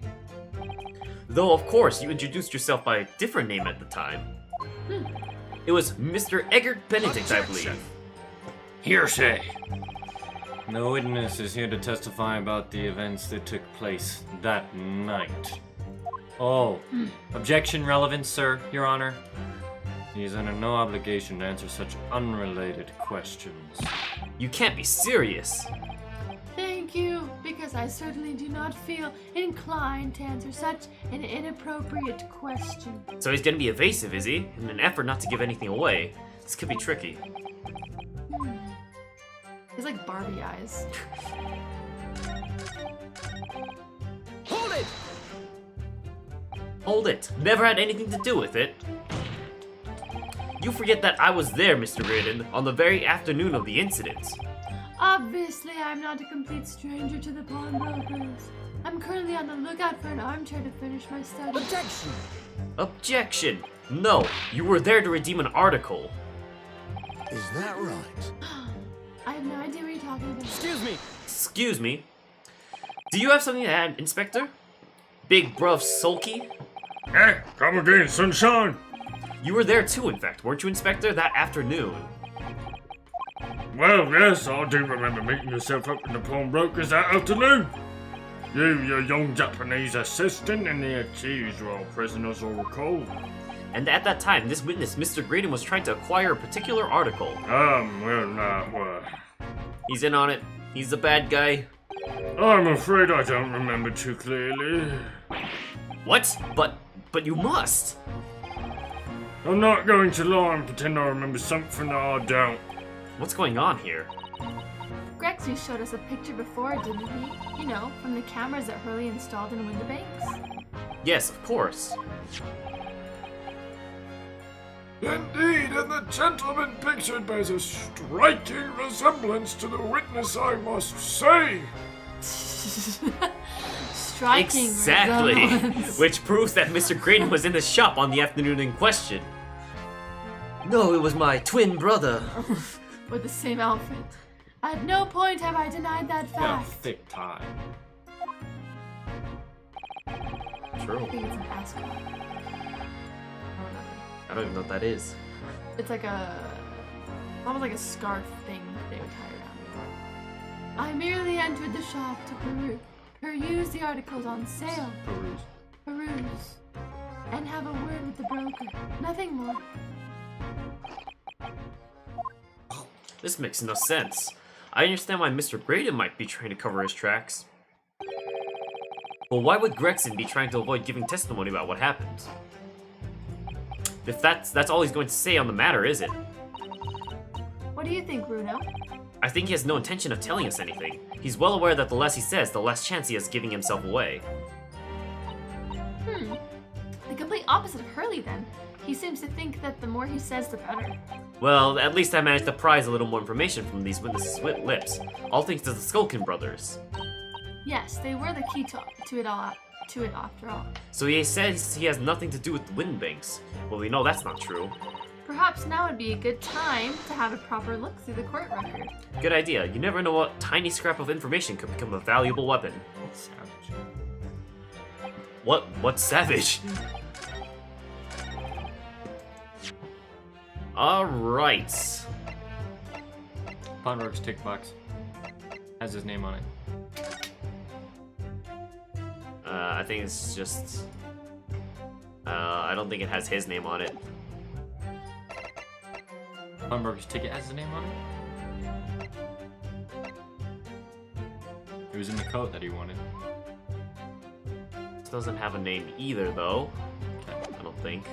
[SPEAKER 1] Though, of course, you introduced yourself by a different name at the time. It was Mr. Eggert Benedict, I believe.
[SPEAKER 5] Hearsay.
[SPEAKER 2] No witness is here to testify about the events that took place that night. Oh, objection relevant, sir, Your Honor. He is under no obligation to answer such unrelated questions.
[SPEAKER 1] You can't be serious.
[SPEAKER 3] Thank you, because I certainly do not feel inclined to answer such an inappropriate question.
[SPEAKER 1] So he's gonna be evasive, is he? In an effort not to give anything away. This could be tricky.
[SPEAKER 3] He's like Barbie eyes.
[SPEAKER 1] Hold it! Never had anything to do with it. You forget that I was there, Mr. Reardon, on the very afternoon of the incident.
[SPEAKER 3] Obviously, I'm not a complete stranger to the pawnbrokers. I'm currently on the lookout for an armchair to finish my studies.
[SPEAKER 1] Objection! No, you were there to redeem an article.
[SPEAKER 7] Is that right?
[SPEAKER 3] I have no idea what you're talking about.
[SPEAKER 1] Excuse me. Do you have something to add, Inspector? Big bruv sulky?
[SPEAKER 5] Hey, come again, sunshine.
[SPEAKER 1] You were there too, in fact, weren't you, Inspector, that afternoon?
[SPEAKER 5] Well, yes, I do remember meeting yourself up in the pawnbrokers that afternoon. You, your young Japanese assistant, and the accused were all prisoners, will recall.
[SPEAKER 1] And at that time, this witness, Mr. Graydon, was trying to acquire a particular article.
[SPEAKER 5] Well,
[SPEAKER 1] He's in on it. He's the bad guy.
[SPEAKER 5] I'm afraid I don't remember too clearly.
[SPEAKER 1] What? But you must.
[SPEAKER 5] I'm not going to lie and pretend I remember something that I don't.
[SPEAKER 1] What's going on here?
[SPEAKER 3] Grexy showed us a picture before, didn't he? You know, from the cameras that Hurley installed in Windibanks.
[SPEAKER 1] Yes, of course.
[SPEAKER 4] Indeed, and the gentleman pictured bears a striking resemblance to the witness, I must say.
[SPEAKER 3] Striking
[SPEAKER 1] Exactly.
[SPEAKER 3] resemblance.
[SPEAKER 1] Which proves that Mr. Graydon was in the shop on the afternoon in question. No, it was my twin brother.
[SPEAKER 3] With the same outfit. At no point have I denied that
[SPEAKER 2] Got a
[SPEAKER 3] fact.
[SPEAKER 2] thick tie.
[SPEAKER 1] True.
[SPEAKER 3] I think it's an ascot.
[SPEAKER 1] I don't even know what that is.
[SPEAKER 3] It's like almost like a scarf thing they would tie around. I merely entered the shop to peruse the articles on sale. Peruse. And have a word with the broker. Nothing more.
[SPEAKER 1] This makes no sense. I understand why Mr. Graydon might be trying to cover his tracks. But why would Gregson be trying to avoid giving testimony about what happened? If that's all he's going to say on the matter, is it?
[SPEAKER 3] What do you think, Bruno?
[SPEAKER 1] I think he has no intention of telling us anything. He's well aware that the less he says, the less chance he has of giving himself away.
[SPEAKER 3] The complete opposite of Hurley, then. He seems to think that the more he says, the better.
[SPEAKER 1] Well, at least I managed to prise a little more information from these witnesses' lips. All thanks to the Skulkin brothers.
[SPEAKER 3] Yes, they were the key to it after all.
[SPEAKER 1] So he says he has nothing to do with the Windbanks. Well, we know that's not true.
[SPEAKER 3] Perhaps now would be a good time to have a proper look through the court record.
[SPEAKER 1] Good idea. You never know what tiny scrap of information could become a valuable weapon.
[SPEAKER 2] Savage.
[SPEAKER 1] What's savage? Alright.
[SPEAKER 2] Pawnbroker's tick box. Has his name on it.
[SPEAKER 1] I think it's just... I don't think it has his name on it.
[SPEAKER 2] Pawnbroker's ticket has his name on it? It was in the coat that he wanted.
[SPEAKER 1] This doesn't have a name either, though.
[SPEAKER 2] Okay.
[SPEAKER 1] I don't think.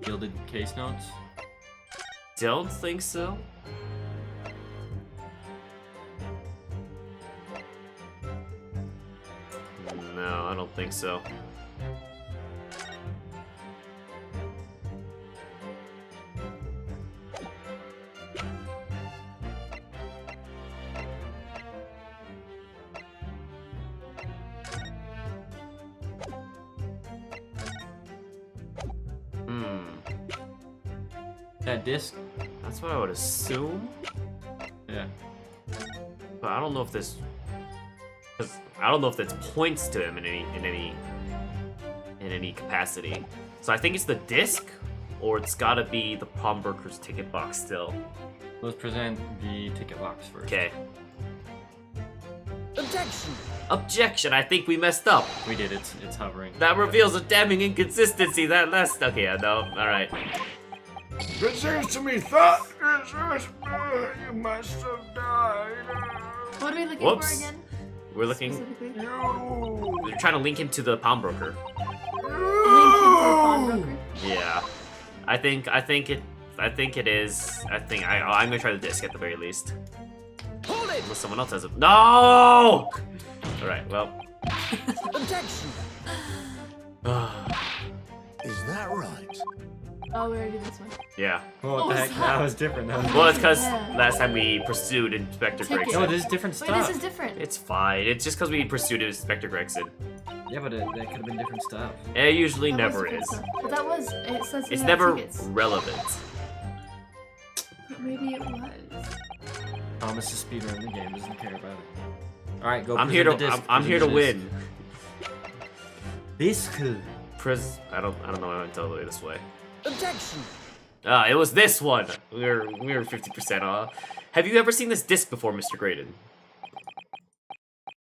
[SPEAKER 2] Gilded case notes?
[SPEAKER 1] Don't think so. No, I don't think so.
[SPEAKER 2] that disc?
[SPEAKER 1] That's what I would assume.
[SPEAKER 2] Yeah.
[SPEAKER 1] But I don't know if this, because I don't know if this points to him in any capacity. So I think it's the disc, or it's gotta be the pawnbroker's ticket box still.
[SPEAKER 2] Let's present the ticket box first.
[SPEAKER 1] Okay.
[SPEAKER 7] Objection!
[SPEAKER 1] Objection! I think we messed up.
[SPEAKER 2] We did. It's hovering.
[SPEAKER 1] That reveals a damning inconsistency. That's okay. No. All right.
[SPEAKER 4] It seems to me that you must have died.
[SPEAKER 3] What are we looking
[SPEAKER 1] Whoops.
[SPEAKER 3] for again?
[SPEAKER 1] We're looking.
[SPEAKER 3] Specifically?
[SPEAKER 4] You.
[SPEAKER 1] We're trying to link him to the pawnbroker.
[SPEAKER 3] Link him to the pawnbroker?
[SPEAKER 1] Yeah. I think it is. I'm gonna try the disc at the very least.
[SPEAKER 7] Hold it!
[SPEAKER 1] Unless someone else has it. No! Alright, well.
[SPEAKER 7] Objection! Is that right?
[SPEAKER 3] Oh, we already did this one.
[SPEAKER 1] Yeah.
[SPEAKER 2] What the heck? That was different. That was
[SPEAKER 1] Well, it's because
[SPEAKER 3] Yeah.
[SPEAKER 1] last time we pursued Inspector
[SPEAKER 3] Ticket.
[SPEAKER 1] Gregson.
[SPEAKER 2] No, this is different
[SPEAKER 3] Wait,
[SPEAKER 2] stuff.
[SPEAKER 3] this is different.
[SPEAKER 1] It's fine. It's just because we pursued Inspector Gregson.
[SPEAKER 2] Yeah, but that could have been different stuff.
[SPEAKER 1] It usually
[SPEAKER 3] That
[SPEAKER 1] never
[SPEAKER 3] was
[SPEAKER 1] is.
[SPEAKER 3] different stuff. But that was, it says we
[SPEAKER 1] It's
[SPEAKER 3] have
[SPEAKER 1] never
[SPEAKER 3] tickets.
[SPEAKER 1] relevant.
[SPEAKER 3] But maybe it was.
[SPEAKER 2] Thomas is speedrunning the game. Doesn't care about it. All right, go.
[SPEAKER 1] I'm here to.
[SPEAKER 2] present the disc,
[SPEAKER 1] I'm here to
[SPEAKER 2] present
[SPEAKER 1] win.
[SPEAKER 2] the disc.
[SPEAKER 1] I don't know. I went all the way this way.
[SPEAKER 7] Objection!
[SPEAKER 1] It was this one. We were 50% off. Have you ever seen this disc before, Mr. Graydon?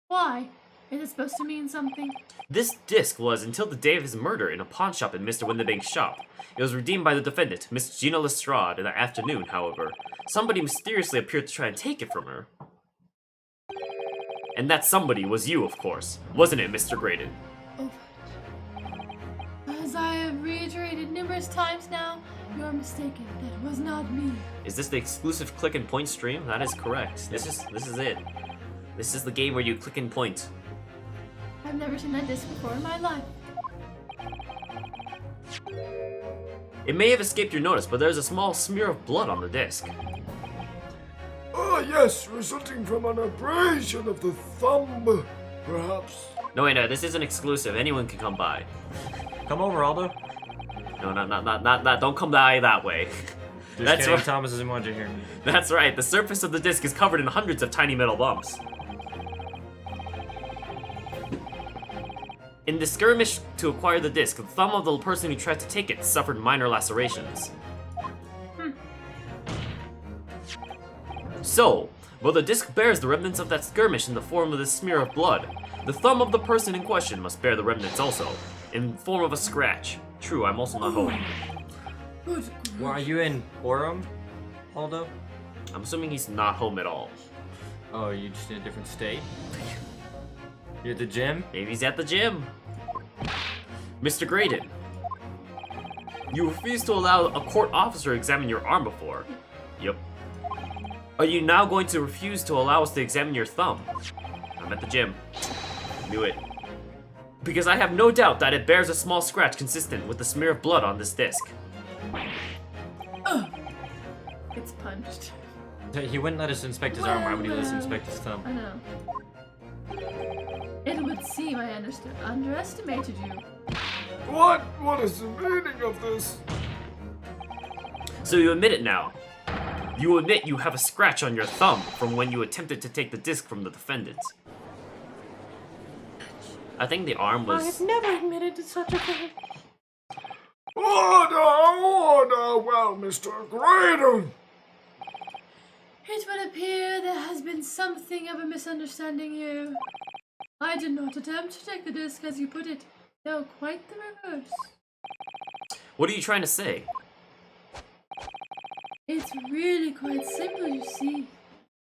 [SPEAKER 3] Why? Is it supposed to mean something?
[SPEAKER 1] This disc was until the day of his murder in a pawn shop in Mr. Windibank's shop. It was redeemed by the defendant, Miss Gina Lestrade, in the afternoon, however. Somebody mysteriously appeared to try and take it from her. And that somebody was you, of course. Wasn't it, Mr. Graydon?
[SPEAKER 3] Oh. As I have reiterated numerous times now, you're mistaken. That was not me.
[SPEAKER 1] Is this the exclusive click and point stream? That is correct. This is it. This is the game where you click and point.
[SPEAKER 3] I've never seen that disc before in my life.
[SPEAKER 1] It may have escaped your notice, but there's a small smear of blood on the disc.
[SPEAKER 4] Ah, yes, resulting from an abrasion of the thumb, perhaps.
[SPEAKER 1] No, wait, no, this isn't exclusive. Anyone can come by.
[SPEAKER 2] Come over, Aldo.
[SPEAKER 1] No, not. Don't come by that way.
[SPEAKER 2] Just
[SPEAKER 1] That's
[SPEAKER 2] kidding.
[SPEAKER 1] right.
[SPEAKER 2] Thomas doesn't want you here.
[SPEAKER 1] That's right. The surface of the disc is covered in hundreds of tiny metal bumps. In the skirmish to acquire the disc, the thumb of the person who tried to take it suffered minor lacerations. So, while the disc bears the remnants of that skirmish in the form of this smear of blood, the thumb of the person in question must bear the remnants also, in form of a scratch. True, I'm also not home.
[SPEAKER 3] Good.
[SPEAKER 2] Well, are you in Orem, Aldo?
[SPEAKER 1] I'm assuming he's not home at all.
[SPEAKER 2] Oh, you just in a different state? You're at the gym?
[SPEAKER 1] Maybe he's at the gym. Mr. Graydon, you refused to allow a court officer to examine your arm before. Yep. Are you now going to refuse to allow us to examine your thumb? I'm at the gym. Knew it. Because I have no doubt that it bears a small scratch consistent with the smear of blood on this disc.
[SPEAKER 3] It's punched.
[SPEAKER 2] He wouldn't let us inspect his arm. Why would he let us inspect his thumb?
[SPEAKER 3] I know. It would seem I underestimated you.
[SPEAKER 4] What? What is the meaning of this?
[SPEAKER 1] So you admit it now. You admit you have a scratch on your thumb from when you attempted to take the disc from the defendant. I think the arm was...
[SPEAKER 6] never admitted to such a thing.
[SPEAKER 4] Order! Well, Mr. Graydon!
[SPEAKER 3] It would appear there has been something of a misunderstanding here. I did not attempt to take the disc as you put it. No, quite the reverse.
[SPEAKER 1] What are you trying to say?
[SPEAKER 3] It's really quite simple, you see.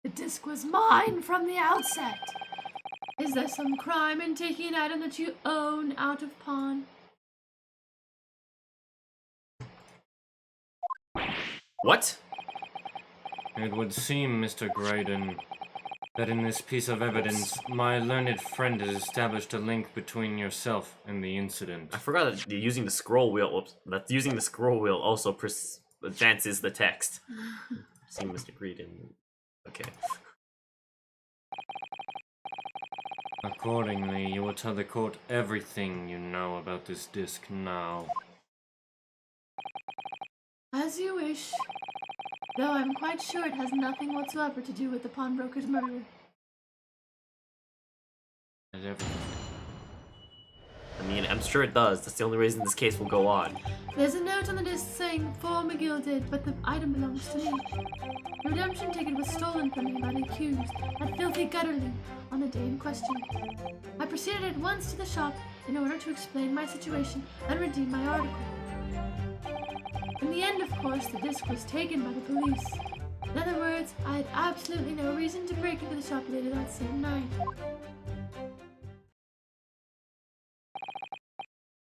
[SPEAKER 3] The disc was mine from the outset. Is there some crime in taking an item that you own out of pawn?
[SPEAKER 1] What?
[SPEAKER 2] It would seem, Mr. Graydon, that in this piece of evidence, my learned friend has established a link between yourself and the incident.
[SPEAKER 1] I forgot that using the scroll wheel. Whoops, that using the scroll wheel also advances the text. See, Mr. Graydon. Okay.
[SPEAKER 2] Accordingly, you will tell the court everything you know about this disc now.
[SPEAKER 3] As As you wish. Though I'm quite sure it has nothing whatsoever to do with the pawnbroker's murder.
[SPEAKER 2] Has everything.
[SPEAKER 1] I mean, I'm sure it does. That's the only reason this case will go on.
[SPEAKER 3] There's a note on the disc saying 4 McGill did, but the item belongs to me. The redemption ticket was stolen from me by the accused at Filthy Gutterly on the day in question. I proceeded at once to the shop in order to explain my situation and redeem my article. In the end, of course, the disc was taken by the police. In other words, I had absolutely no reason to break into the shop later that same night.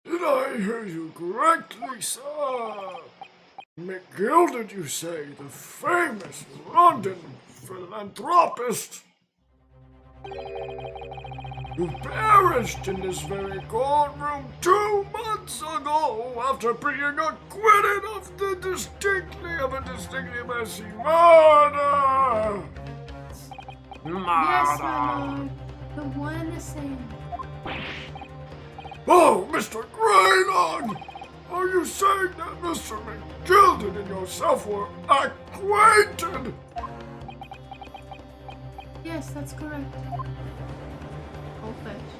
[SPEAKER 4] Did I hear you correctly, sir? McGill, did you say? The famous London philanthropist? Who perished in this very courtroom 2 months ago after being acquitted of a distinctly messy murder!
[SPEAKER 3] Yes, my lord. The one and the same.
[SPEAKER 4] Oh, Mr. Greylon! Are you saying that Mr. McGilded and yourself were acquainted?
[SPEAKER 3] Yes, that's correct. I'll fetch.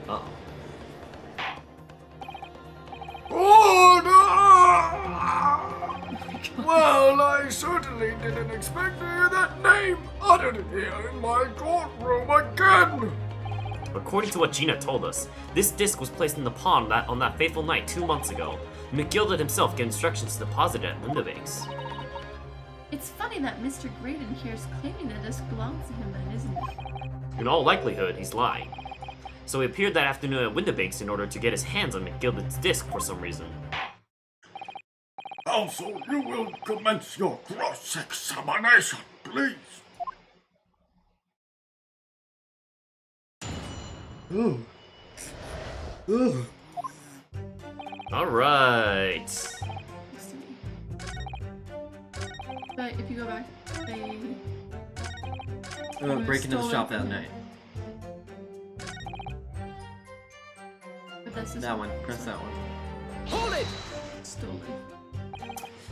[SPEAKER 1] Uh-oh.
[SPEAKER 4] Order! Well, I certainly didn't expect to hear that name uttered here in my courtroom again.
[SPEAKER 1] According to what Gina told us, this disc was placed in the pawn on that fateful night 2 months ago. McGilded himself gave instructions to deposit it at Windabanks.
[SPEAKER 3] It's funny that Mr. Graydon here is claiming that this belongs to him, then, isn't it?
[SPEAKER 1] In all likelihood, he's lying. So he appeared that afternoon at Windabanks in order to get his hands on McGilded's disc for some reason.
[SPEAKER 4] Also, you will commence your cross-examination, please.
[SPEAKER 1] Alright.
[SPEAKER 3] But if you go back, they...
[SPEAKER 2] Break into the
[SPEAKER 3] stole
[SPEAKER 2] shop
[SPEAKER 3] it
[SPEAKER 2] that
[SPEAKER 3] from
[SPEAKER 2] night.
[SPEAKER 3] But that's just
[SPEAKER 2] That one. Press that one.
[SPEAKER 7] Hold it!
[SPEAKER 3] stolen.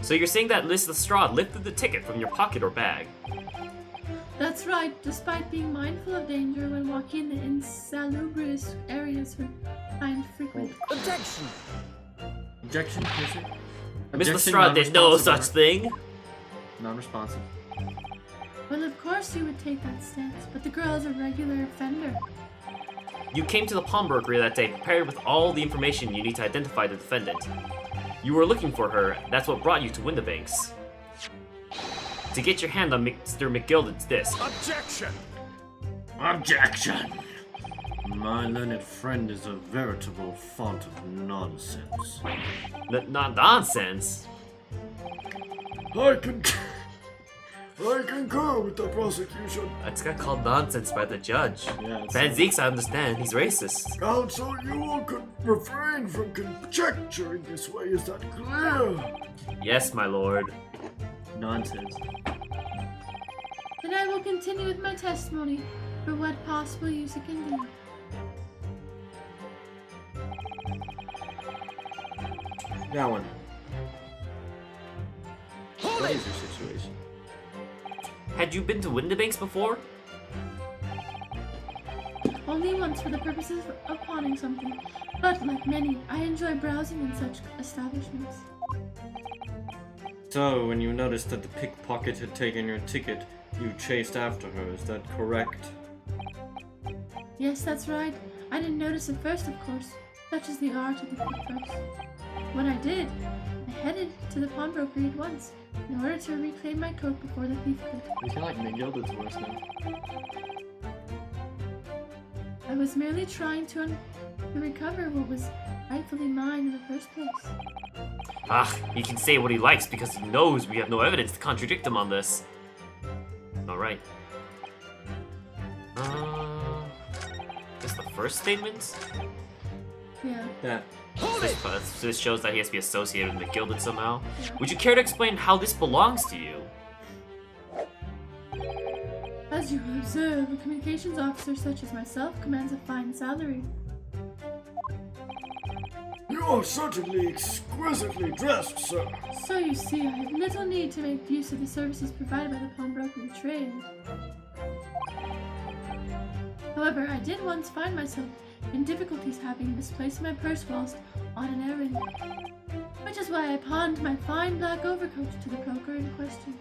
[SPEAKER 1] So you're saying that Liz Lestrade lifted the ticket from your pocket or bag?
[SPEAKER 3] That's right, despite being mindful of danger when walking in the insalubrious areas her kind frequent.
[SPEAKER 7] Objection!
[SPEAKER 2] Objection, Piercer?
[SPEAKER 1] Miss
[SPEAKER 2] Objection,
[SPEAKER 1] Lestrade did no
[SPEAKER 2] non-responsive,
[SPEAKER 1] such thing.
[SPEAKER 2] Non-responsive.
[SPEAKER 3] Well, of course you would take that stance, but the girl is a regular offender.
[SPEAKER 1] You came to the pawnbrokery that day prepared with all the information you need to identify the defendant. You were looking for her, that's what brought you to Windabanks. To get your hand on Mr. McGilded's disc.
[SPEAKER 5] Objection!
[SPEAKER 2] Objection! My learned friend is a veritable font of nonsense.
[SPEAKER 1] Not nonsense.
[SPEAKER 4] I concur with the prosecution.
[SPEAKER 1] It's got called nonsense by the judge.
[SPEAKER 2] Yeah, it's
[SPEAKER 1] Van Zeeks, I understand, he's racist.
[SPEAKER 4] Counsel, you will refrain from conjecturing this way, is that clear?
[SPEAKER 1] Yes, my lord.
[SPEAKER 2] nonsense.
[SPEAKER 3] Then I will continue with my testimony for what possible use it can do.
[SPEAKER 2] That one.
[SPEAKER 7] Hold
[SPEAKER 2] What
[SPEAKER 7] it!
[SPEAKER 2] is your situation?
[SPEAKER 1] Had you been to Windabanks before?
[SPEAKER 3] Only once for the purposes of pawning something, but like many, I enjoy browsing in such establishments.
[SPEAKER 2] So, when you noticed that the pickpocket had taken your ticket, you chased after her, is that correct?
[SPEAKER 3] Yes, that's right. I didn't notice at first, of course. Such is the art of the pickpocks. When I did, I headed to the pawnbrokery at once, in order to reclaim my coat before the thief could.
[SPEAKER 2] I feel like McGilded's worse now.
[SPEAKER 3] I was merely trying to recover what was rightfully mine in the first place.
[SPEAKER 1] Ah, he can say what he likes because he knows we have no evidence to contradict him on this. Alright. Is the first statement?
[SPEAKER 3] Yeah.
[SPEAKER 2] Yeah.
[SPEAKER 7] Hold it!
[SPEAKER 1] This shows that he has to be associated with McGilded somehow. Would you care to explain how this belongs to you?
[SPEAKER 3] As you observe, a communications officer such as myself commands a fine salary.
[SPEAKER 4] You You're certainly exquisitely dressed, sir.
[SPEAKER 3] So you see, I have little need to make use of the services provided by the pawnbroking trade. However, I did once find myself in difficulties having misplaced my purse whilst on an errand, which is why I pawned my fine black overcoat to the broker in question.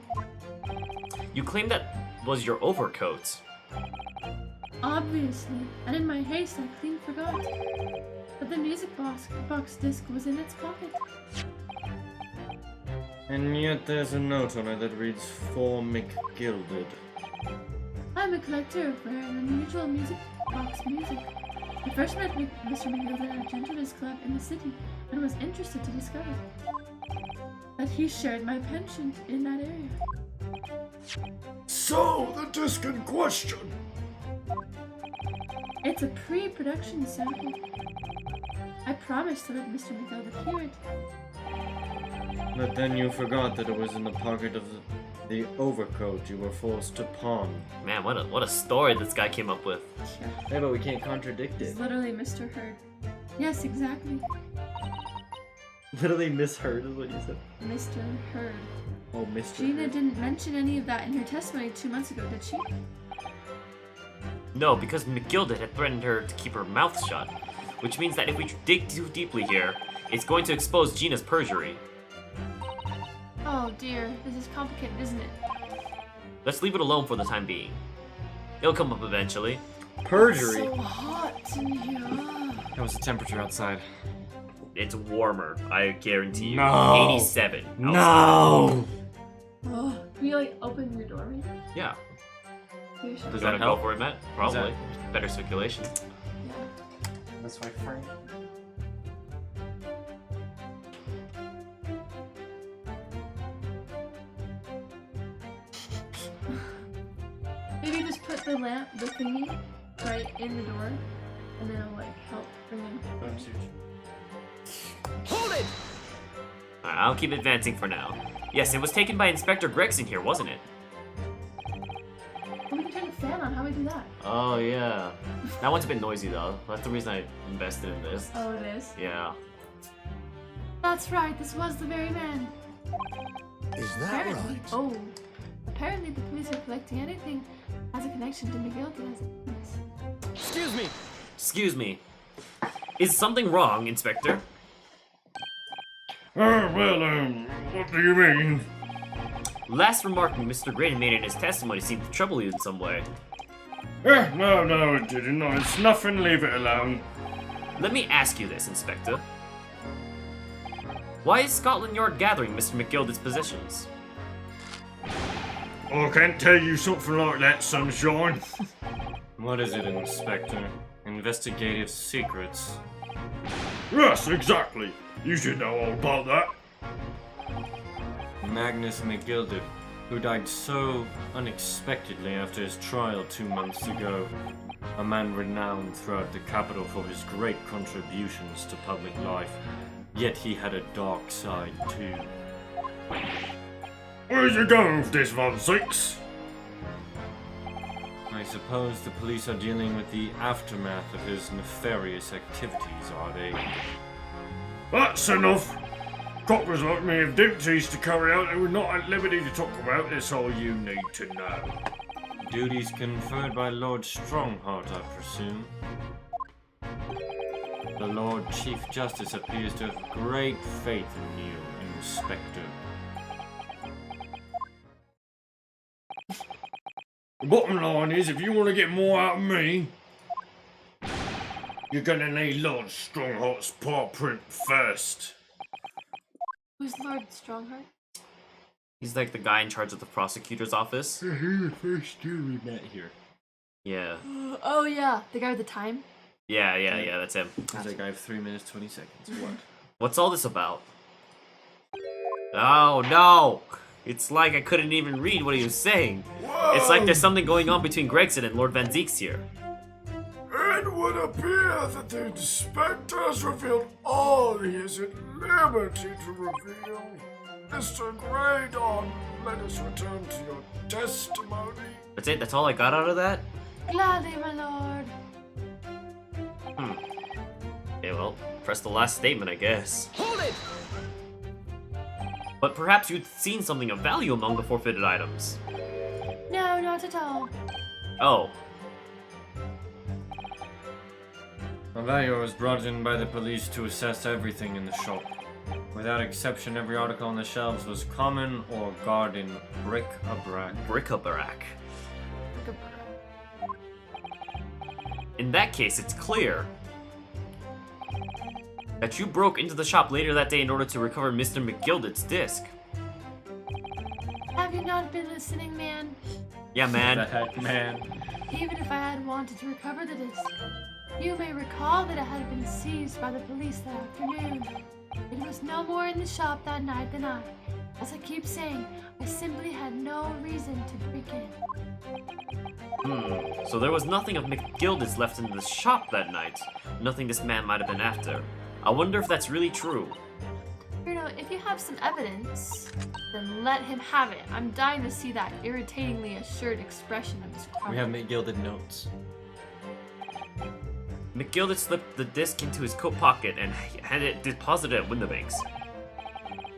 [SPEAKER 1] You claim that was your overcoat.
[SPEAKER 3] Obviously, and in my haste I clean forgot. But the music box disc was in its pocket.
[SPEAKER 2] And yet there's a note on it that reads For McGilded.
[SPEAKER 3] I'm a collector of rare and unusual music box music. I first met Mr. McGilded at a gentleman's club in the city and was interested to discover that he shared my penchant in that area.
[SPEAKER 4] So, the disc in question.
[SPEAKER 3] It's a pre-production sample. I promised to let Mr. McGilded hear it.
[SPEAKER 2] But then you forgot that it was in the pocket of the overcoat you were forced to pawn.
[SPEAKER 1] Man, what a story this guy came up with.
[SPEAKER 3] Yeah,
[SPEAKER 2] Hey, but we can't contradict
[SPEAKER 3] it's
[SPEAKER 2] it.
[SPEAKER 3] literally Mr. Heard. Yes, exactly.
[SPEAKER 2] Literally misheard is what you said.
[SPEAKER 3] Mr. Heard.
[SPEAKER 2] Oh, Mr.
[SPEAKER 3] Gina
[SPEAKER 2] Heard.
[SPEAKER 3] didn't mention any of that in her testimony 2 months ago, did she?
[SPEAKER 1] No, because McGilded had threatened her to keep her mouth shut, which means that if we dig too deeply here, it's going to expose Gina's perjury.
[SPEAKER 3] Oh dear, this is complicated, isn't it?
[SPEAKER 1] Let's leave it alone for the time being. It'll come up eventually.
[SPEAKER 2] Perjury.
[SPEAKER 3] So hot in here.
[SPEAKER 2] That was the temperature outside.
[SPEAKER 1] It's warmer, I guarantee you.
[SPEAKER 2] No.
[SPEAKER 1] 87. outside.
[SPEAKER 2] No!
[SPEAKER 3] Oh, can you like open your door, maybe?
[SPEAKER 1] Yeah.
[SPEAKER 3] Are you sure?
[SPEAKER 1] Does
[SPEAKER 2] that
[SPEAKER 1] that
[SPEAKER 2] help?
[SPEAKER 1] go for it, Matt? Probably. Better circulation.
[SPEAKER 3] Yeah.
[SPEAKER 2] That's why Frank.
[SPEAKER 3] Maybe just put the lamp, the thingy, right in the door, and then it'll like help bring in.
[SPEAKER 7] Hold it!
[SPEAKER 1] Alright, I'll keep advancing for now. Yes, it was taken by Inspector Gregson here, wasn't it?
[SPEAKER 3] Oh, we can turn the fan on. How do we do that?
[SPEAKER 1] Oh, yeah. That one's a bit noisy, though. That's the reason I invested in this.
[SPEAKER 3] Oh, it is.
[SPEAKER 1] Yeah.
[SPEAKER 3] That's right. This was the very man.
[SPEAKER 7] Is that
[SPEAKER 3] Apparently.
[SPEAKER 7] right?
[SPEAKER 3] Oh. Apparently, the police are collecting anything that has a connection to McGilded.
[SPEAKER 7] Excuse me!
[SPEAKER 1] Excuse me. Is something wrong, Inspector?
[SPEAKER 5] What do you mean?
[SPEAKER 1] Last remark Mr. Graydon made in his testimony seemed to trouble you in some way.
[SPEAKER 5] No, it didn't. No, it's nothing. Leave it alone.
[SPEAKER 1] Let me ask you this, Inspector. Why is Scotland Yard gathering Mr. McGilded's positions?
[SPEAKER 5] I can't tell you something like that, Sunshine.
[SPEAKER 2] What is it, Inspector? Investigative secrets.
[SPEAKER 5] Yes, exactly. You should know all about that.
[SPEAKER 2] Magnus McGilded, who died so unexpectedly after his trial 2 months ago. A man renowned throughout the capital for his great contributions to public life. Yet he had a dark side too.
[SPEAKER 5] Where's you going with this, Von Six?
[SPEAKER 2] I suppose the police are dealing with the aftermath of his nefarious activities, are they?
[SPEAKER 5] That's enough. Coppers like me have duties to carry out and we're not at liberty to talk about. That's all you need to know.
[SPEAKER 2] Duties conferred by Lord Strongheart, I presume. The Lord Chief Justice appears to have great faith in you, Inspector.
[SPEAKER 5] The bottom line is, if you want to get more out of me, you're gonna need Lord Strongheart's paw print first.
[SPEAKER 3] Who's Lord Strongheart?
[SPEAKER 1] He's like the guy in charge of the prosecutor's office.
[SPEAKER 5] He's the first dude we met here.
[SPEAKER 1] Yeah.
[SPEAKER 3] Oh yeah, the guy with the time.
[SPEAKER 1] Yeah, that's him.
[SPEAKER 2] He's like, I have 3 minutes, 20 seconds. What?
[SPEAKER 1] What's all this about? Oh no! It's like I couldn't even read what he was saying. It's like there's something going on between Gregson and Lord Van Zeeks here.
[SPEAKER 4] It would appear that the inspector has revealed all he is at liberty to reveal. Mr. Graydon, let us return to your testimony.
[SPEAKER 1] That's it? That's all I got out of that?
[SPEAKER 3] Gladly, my lord.
[SPEAKER 1] Okay, well, Press the last statement, I guess.
[SPEAKER 7] Hold it!
[SPEAKER 1] But perhaps you'd seen something of value among the forfeited items.
[SPEAKER 3] No, not at all.
[SPEAKER 1] Oh,
[SPEAKER 2] A valuer was brought in by the police to assess everything in the shop. Without exception, every article on the shelves was common or garden bric-a-brac.
[SPEAKER 1] bric-a-brac. In that case, it's clear that you broke into the shop later that day in order to recover Mr. McGilded's disc.
[SPEAKER 3] Have you not been listening, man?
[SPEAKER 1] Yeah,
[SPEAKER 2] The
[SPEAKER 1] man.
[SPEAKER 2] heck, man.
[SPEAKER 3] Even if I had wanted to recover the disc, you may recall that it had been seized by the police that afternoon. It was no more in the shop that night than I. As I keep saying, I simply had no reason to break in.
[SPEAKER 1] So there was nothing of McGilded's left in the shop that night. Nothing this man might have been after. I wonder if that's really true.
[SPEAKER 3] Bruno, if you have some evidence, then let him have it. I'm dying to see that irritatingly assured expression of his
[SPEAKER 2] We have McGilded notes.
[SPEAKER 1] McGilded slipped the disc into his coat pocket and had it deposited at Windibanks.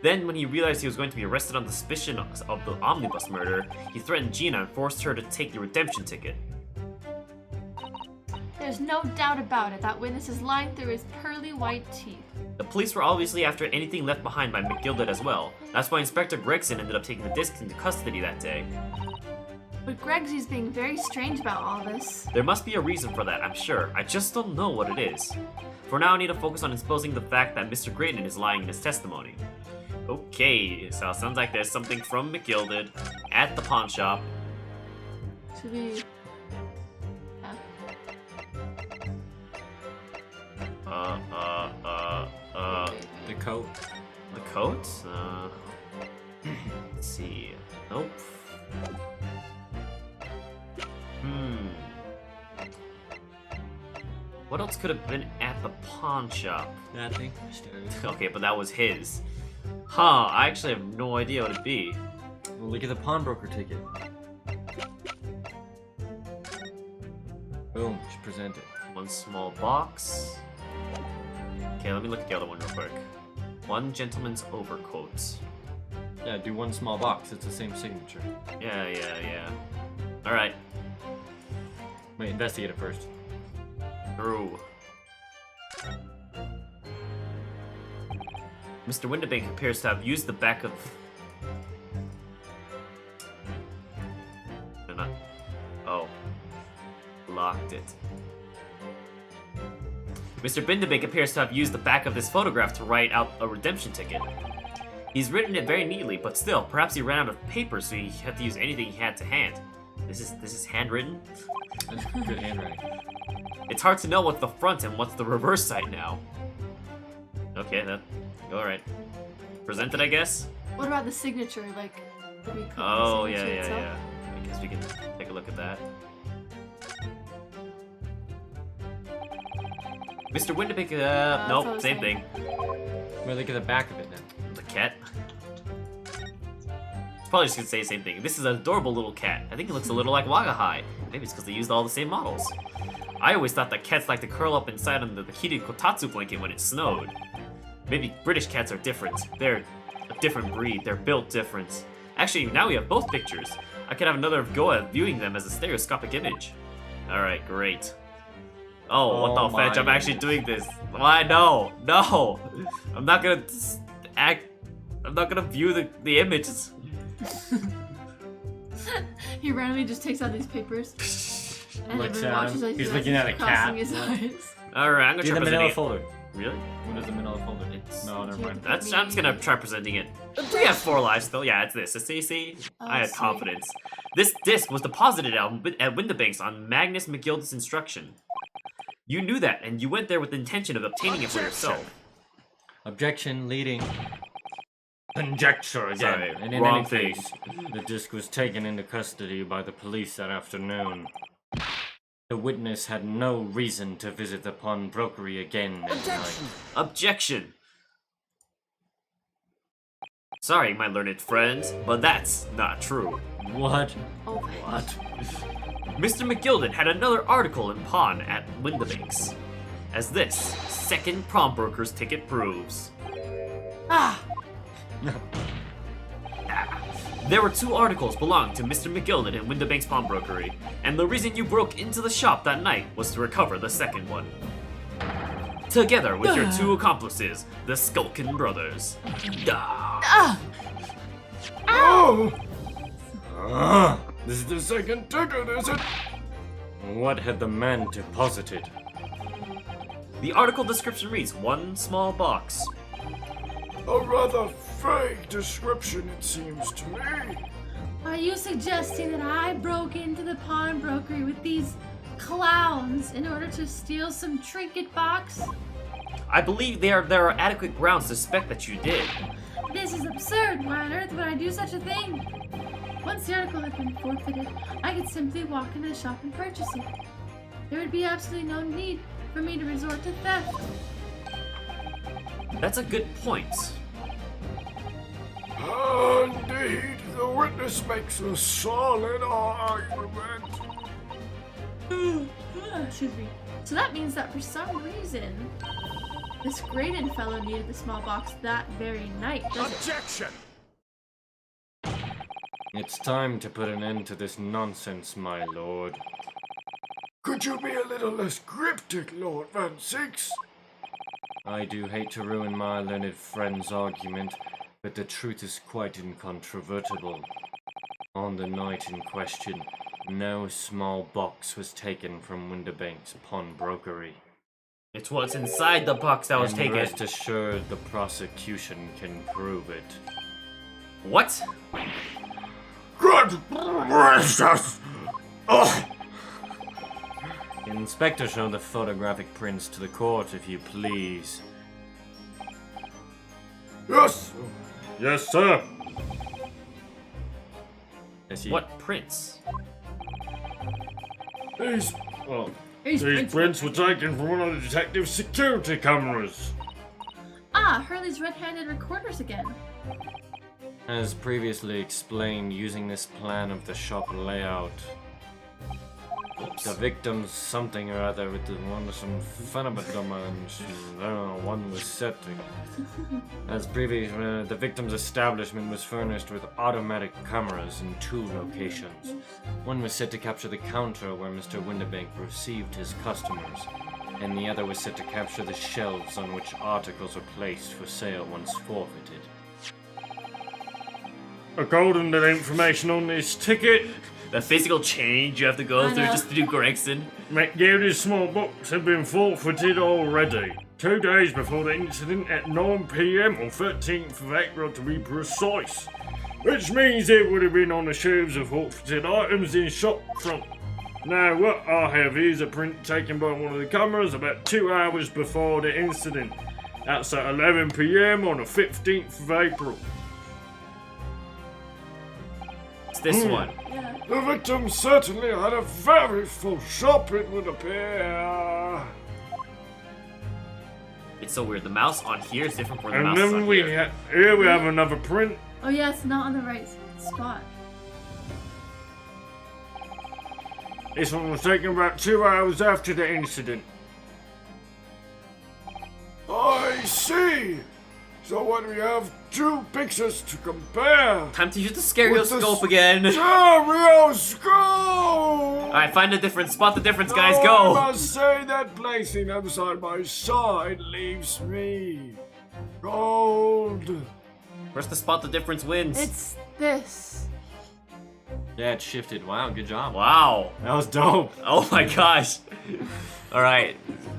[SPEAKER 1] Then, when he realized he was going to be arrested on suspicion of the omnibus murder, he threatened Gina and forced her to take the redemption ticket.
[SPEAKER 3] There's no doubt about it. That witness is lying through his pearly white teeth.
[SPEAKER 1] The police were obviously after anything left behind by McGilded as well. That's why Inspector Gregson ended up taking the disc into custody that day.
[SPEAKER 3] But Gregsy's being very strange about all this.
[SPEAKER 1] There must be a reason for that, I'm sure. I just don't know what it is. For now, I need to focus on exposing the fact that Mr. Grayton is lying in his testimony. Okay, so it sounds like there's something from McGilded at the pawn shop.
[SPEAKER 3] Should we...
[SPEAKER 2] The coat.
[SPEAKER 1] The coat? Let's see. Nope. What else could have been at the pawn shop?
[SPEAKER 2] Nothing.
[SPEAKER 1] Okay, but that was his. Huh, I actually have no idea what it'd be.
[SPEAKER 2] Well, look at the pawnbroker ticket. Boom, just present it.
[SPEAKER 1] One small box. Okay, let me look at the other one real quick. One gentleman's overcoat.
[SPEAKER 2] Yeah, do one small box. It's the same signature.
[SPEAKER 1] Yeah. Alright,
[SPEAKER 2] Wait, investigate it first.
[SPEAKER 1] through. Mr. Windibank appears to have used the back of... They're not... Oh. Locked it. Mr. Windibank appears to have used the back of this photograph to write out a redemption ticket. He's written it very neatly, but still, perhaps he ran out of paper, so he had to use anything he had to hand. This is handwritten?
[SPEAKER 2] That's good handwriting.
[SPEAKER 1] It's hard to know what's the front and what's the reverse side now. Okay, that... Alright. Present it, I guess?
[SPEAKER 3] What about the signature? Like, did we click the
[SPEAKER 1] Oh,
[SPEAKER 3] signature
[SPEAKER 1] yeah.
[SPEAKER 3] itself?
[SPEAKER 1] I guess we can take a look at that. Mr. Windibank,
[SPEAKER 3] that's all
[SPEAKER 1] nope,
[SPEAKER 3] the
[SPEAKER 1] same
[SPEAKER 3] same.
[SPEAKER 1] thing.
[SPEAKER 2] Wait, look at the back of it then.
[SPEAKER 1] The cat. Probably just gonna say the same thing. This is an adorable little cat. I think it looks a little like Wagahai. Maybe it's because they used all the same models. I always thought that cats like to curl up inside under the heated kotatsu blanket when it snowed. Maybe British cats are different. They're a different breed. They're built different. Actually, now we have both pictures. I could have another go at viewing them as a stereoscopic image. Alright, great. Oh, what the fetch? I'm actually doing this. Why? No. I'm not gonna I'm not gonna view the images.
[SPEAKER 3] He randomly just takes out these papers and
[SPEAKER 2] Looks
[SPEAKER 3] everyone
[SPEAKER 2] at
[SPEAKER 3] watches
[SPEAKER 2] him.
[SPEAKER 3] as
[SPEAKER 2] He's
[SPEAKER 3] he
[SPEAKER 2] looking at a
[SPEAKER 3] crossing
[SPEAKER 2] cat.
[SPEAKER 3] his eyes.
[SPEAKER 1] Alright, I'm gonna
[SPEAKER 2] Do
[SPEAKER 1] try
[SPEAKER 2] the
[SPEAKER 1] presenting
[SPEAKER 2] manila
[SPEAKER 1] it.
[SPEAKER 2] folder.
[SPEAKER 1] Really?
[SPEAKER 2] What is the manila folder? No, never mind.
[SPEAKER 1] I'm just gonna try presenting it. We have 4 lives still. Yeah, it's this. See? I had
[SPEAKER 3] sweet.
[SPEAKER 1] confidence. This disc was deposited at Windibanks on Magnus McGilded's instruction. You knew that, and you went there with the intention of obtaining it for yourself.
[SPEAKER 2] Objection leading.
[SPEAKER 5] Conjecture again.
[SPEAKER 1] Sorry,
[SPEAKER 2] And in
[SPEAKER 1] wrong
[SPEAKER 2] any
[SPEAKER 1] thing.
[SPEAKER 2] case, the disc was taken into custody by the police that afternoon. The witness had no reason to visit the pawnbrokery again that night.
[SPEAKER 1] Objection! Sorry, my learned friend, but that's not true.
[SPEAKER 2] What?
[SPEAKER 3] Oh,
[SPEAKER 2] What?
[SPEAKER 1] Mr. McGilded had another article in pawn at Windibanks. as this second pawnbroker's ticket proves.
[SPEAKER 6] Ah!
[SPEAKER 1] There were 2 articles belonging to Mr. McGilden in Windibank's pawnbrokery, and the reason you broke into the shop that night was to recover the second one. Together with your 2 accomplices, the Skulkin brothers.
[SPEAKER 6] Ah!
[SPEAKER 4] Oh! This is the second ticket, is it?
[SPEAKER 2] What had the man deposited?
[SPEAKER 1] The article description reads 1 small box.
[SPEAKER 4] A rather vague description, it seems to me.
[SPEAKER 3] Are you suggesting that I broke into the pawnbrokery with these clowns in order to steal some trinket box?
[SPEAKER 1] I believe there are adequate grounds to suspect that you did.
[SPEAKER 3] This is absurd. Why on earth would I do such a thing? Once the article had been forfeited, I could simply walk into the shop and purchase it. There would be absolutely no need for me to resort to theft.
[SPEAKER 1] That's a good point.
[SPEAKER 4] Indeed, the witness makes a solid argument.
[SPEAKER 3] Excuse me. So that means that for some reason, this Graydon fellow needed the small box that very night, doesn't it?
[SPEAKER 7] Objection!
[SPEAKER 2] It's time to put an end to this nonsense, my lord.
[SPEAKER 4] Could you be a little less cryptic, Lord Van Six?
[SPEAKER 2] I do hate to ruin my learned friend's argument, but the truth is quite incontrovertible. On the night in question, no small box was taken from Windibank's pawnbrokery.
[SPEAKER 1] It's what's inside the box that was
[SPEAKER 2] And
[SPEAKER 1] taken.
[SPEAKER 2] rest assured, the prosecution can prove it.
[SPEAKER 1] What?
[SPEAKER 4] Good gracious! Oh,
[SPEAKER 2] Inspector, show the photographic prints to the court, if you please.
[SPEAKER 4] yes!
[SPEAKER 5] Yes, sir.
[SPEAKER 2] Yes, you-
[SPEAKER 1] What prints?
[SPEAKER 4] These
[SPEAKER 5] Well,
[SPEAKER 6] These
[SPEAKER 5] these prints were taken from one of the detective's security cameras.
[SPEAKER 3] Ah, Hurley's red-handed recorders again.
[SPEAKER 2] As previously explained, using this plan of the shop layout, the victim's something or other with the one some phenomenon, I don't know, one was set to. As previous, the victim's establishment was furnished with automatic cameras in 2 locations. One was set to capture the counter where Mr. Windibank received his customers, and the other was set to capture the shelves on which articles are placed for sale once forfeited.
[SPEAKER 5] According to the information on this ticket,
[SPEAKER 1] The physical change you have to go
[SPEAKER 3] I
[SPEAKER 1] through
[SPEAKER 3] know.
[SPEAKER 1] just to do Gregson.
[SPEAKER 5] McGildy's small box had been forfeited already. 2 days before the incident at 9 p.m. on 13th of April to be precise. Which means it would have been on the shelves of forfeited items in shop front. Now what I have is a print taken by one of the cameras about 2 hours before the incident. That's at 11 p.m. on the 15th of April.
[SPEAKER 1] It's this one.
[SPEAKER 3] Yeah.
[SPEAKER 4] The victim certainly had a very full shop, it would appear.
[SPEAKER 1] It's so weird. The mouse on here is different from the
[SPEAKER 5] And
[SPEAKER 1] mouse
[SPEAKER 5] then
[SPEAKER 1] on
[SPEAKER 5] we
[SPEAKER 1] here.
[SPEAKER 5] here we have another print.
[SPEAKER 3] Oh yeah, it's not on the right spot.
[SPEAKER 5] This one was taken about 2 hours after the incident.
[SPEAKER 4] I see. So what we have 2 pictures to compare.
[SPEAKER 1] Time to use the
[SPEAKER 4] With
[SPEAKER 1] stereoscope
[SPEAKER 4] the
[SPEAKER 1] again.
[SPEAKER 4] Stereoscope!
[SPEAKER 1] Alright, find the difference. Spot the difference, guys.
[SPEAKER 4] I
[SPEAKER 1] Go.
[SPEAKER 4] must say that placing them side by side leaves me cold.
[SPEAKER 1] First to spot the difference wins.
[SPEAKER 3] It's this.
[SPEAKER 2] Yeah, it shifted. Wow, good job.
[SPEAKER 1] Wow.
[SPEAKER 2] That was dope.
[SPEAKER 1] Oh my gosh. Alright.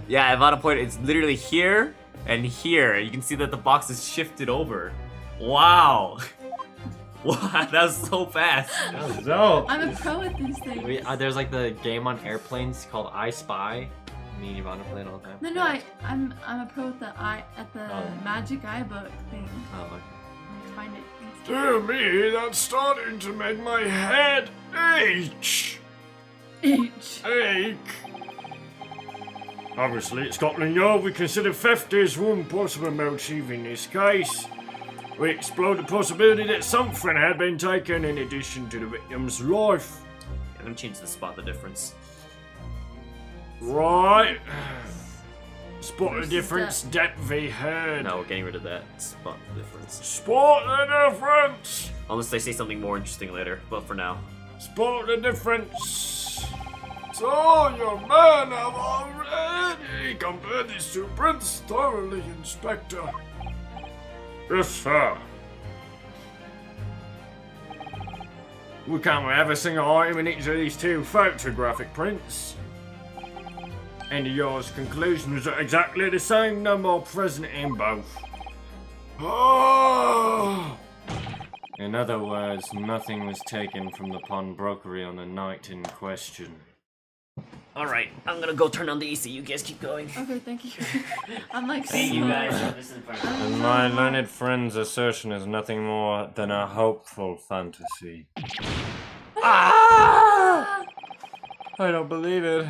[SPEAKER 1] Yeah, Ivana point, it's literally here and here. You can see that the box is shifted over. Wow. Wow, that was so fast.
[SPEAKER 2] That was dope.
[SPEAKER 3] I'm a pro at these things.
[SPEAKER 2] There's like the game on airplanes called I Spy. Me and Ivana play it all the time.
[SPEAKER 3] No, I'm a pro at the magic eye book thing.
[SPEAKER 2] Oh, okay.
[SPEAKER 3] Let's find it.
[SPEAKER 4] Dear me, that's starting to make my head ache. Ache.
[SPEAKER 5] Obviously, at Scotland Yard, we consider theft as one possible motive in this case. We explored the possibility that something had been taken in addition to the victim's life.
[SPEAKER 1] Let me change the spot the difference.
[SPEAKER 5] Right. Spot the
[SPEAKER 3] Versus
[SPEAKER 5] difference, depth v head.
[SPEAKER 1] No, we're getting rid of that. Spot the difference.
[SPEAKER 5] Spot the difference!
[SPEAKER 1] Unless they say something more interesting later, but for now.
[SPEAKER 5] Spot the difference!
[SPEAKER 4] So your men have already compared these two prints thoroughly, Inspector.
[SPEAKER 5] Yes, sir. We come with every single item in each of these two photographic prints. And yours conclusion is that exactly the same number present in both.
[SPEAKER 4] Ah!
[SPEAKER 2] In other words, nothing was taken from the pawnbrokery on the night in question.
[SPEAKER 1] Alright, I'm gonna go turn on the AC. You guys keep going.
[SPEAKER 3] Okay, thank you. I'm like,
[SPEAKER 1] See you
[SPEAKER 3] so-
[SPEAKER 1] guys. This is fun.
[SPEAKER 2] And my learned friend's assertion is nothing more than a hopeful fantasy.
[SPEAKER 3] Ah!
[SPEAKER 2] I don't believe it.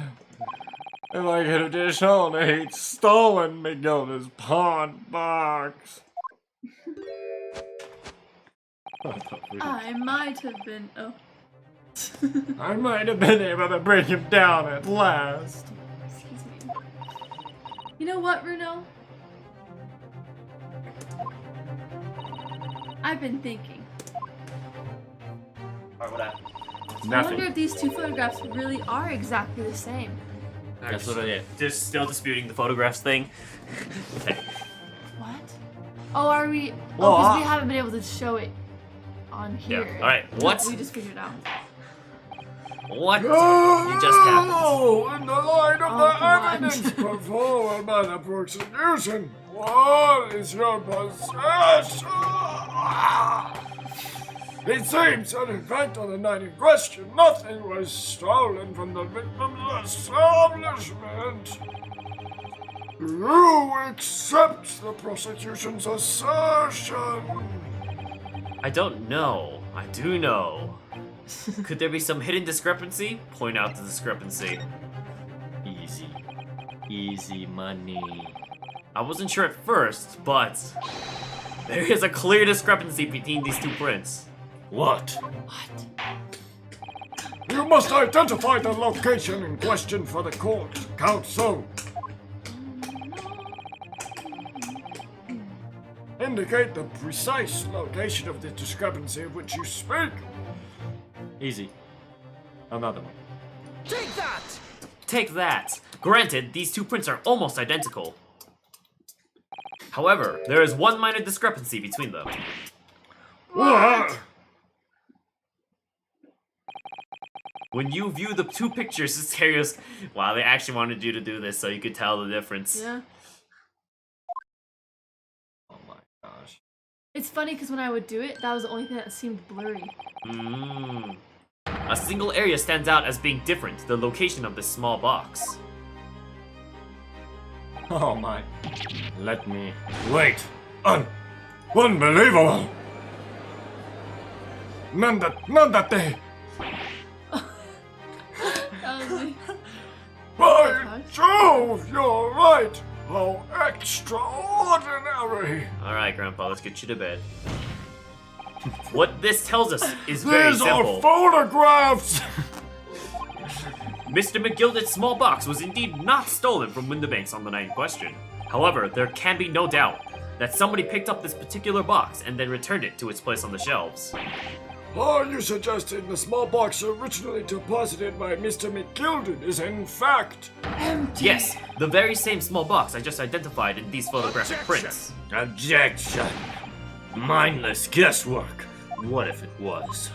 [SPEAKER 2] If I could have disowned it, he'd stolen Miguel's pawn box.
[SPEAKER 3] I might have been. Oh.
[SPEAKER 2] I might have been able to bring him down at last.
[SPEAKER 3] Excuse me. You know what, Bruno? I've been thinking.
[SPEAKER 1] Alright, what happened?
[SPEAKER 3] I wonder if these two photographs really are exactly the same.
[SPEAKER 2] That's what I did.
[SPEAKER 1] Just still disputing the photographs thing. Okay.
[SPEAKER 3] What? Oh, are we?
[SPEAKER 2] Well,
[SPEAKER 3] Oh, because we haven't been able to show it on
[SPEAKER 1] Yeah.
[SPEAKER 3] here.
[SPEAKER 1] Alright, what?
[SPEAKER 3] We just figured it out.
[SPEAKER 1] What? You just happened.
[SPEAKER 4] No! In the light of
[SPEAKER 3] Oh,
[SPEAKER 4] the
[SPEAKER 3] come on.
[SPEAKER 4] evidence put forward by the prosecution, what is your possession? It seems that in fact on the night in question, nothing was stolen from the victim's establishment. You accept the prosecution's assertion.
[SPEAKER 1] I don't know. I do know. Could there be some hidden discrepancy? Point out the discrepancy.
[SPEAKER 2] Easy. Easy money.
[SPEAKER 1] I wasn't sure at first, but there is a clear discrepancy between these two prints.
[SPEAKER 2] What?
[SPEAKER 4] You must identify the location in question for the court, counsel. Indicate the precise location of the discrepancy of which you speak.
[SPEAKER 2] Easy. Another one.
[SPEAKER 7] Take that!
[SPEAKER 1] Take that! Granted, these two prints are almost identical. However, there is one minor discrepancy between them.
[SPEAKER 4] What?
[SPEAKER 1] When you view the two pictures, it's serious. Wow, they actually wanted you to do this so you could tell the difference.
[SPEAKER 3] Yeah.
[SPEAKER 2] Oh my gosh.
[SPEAKER 3] It's funny because when I would do it, that was the only thing that seemed blurry.
[SPEAKER 1] Mmm. A single area stands out as being different, the location of this small box.
[SPEAKER 2] Oh my. Let me.
[SPEAKER 4] Wait. Unbelievable. None that they.
[SPEAKER 3] That was me.
[SPEAKER 4] By Jove, you're right. How extraordinary.
[SPEAKER 1] Alright, Grandpa, let's get you to bed. What this tells us is very
[SPEAKER 4] These are
[SPEAKER 1] simple.
[SPEAKER 4] photographs.
[SPEAKER 1] Mr. McGilded's small box was indeed not stolen from Windibanks on the night in question. However, there can be no doubt that somebody picked up this particular box and then returned it to its place on the shelves.
[SPEAKER 4] Are you suggesting the small box originally deposited by Mr. McGilded is in fact
[SPEAKER 3] Empty.
[SPEAKER 1] Yes, the very same small box I just identified in these photographic prints.
[SPEAKER 2] Objection. Mindless guesswork. What if it was?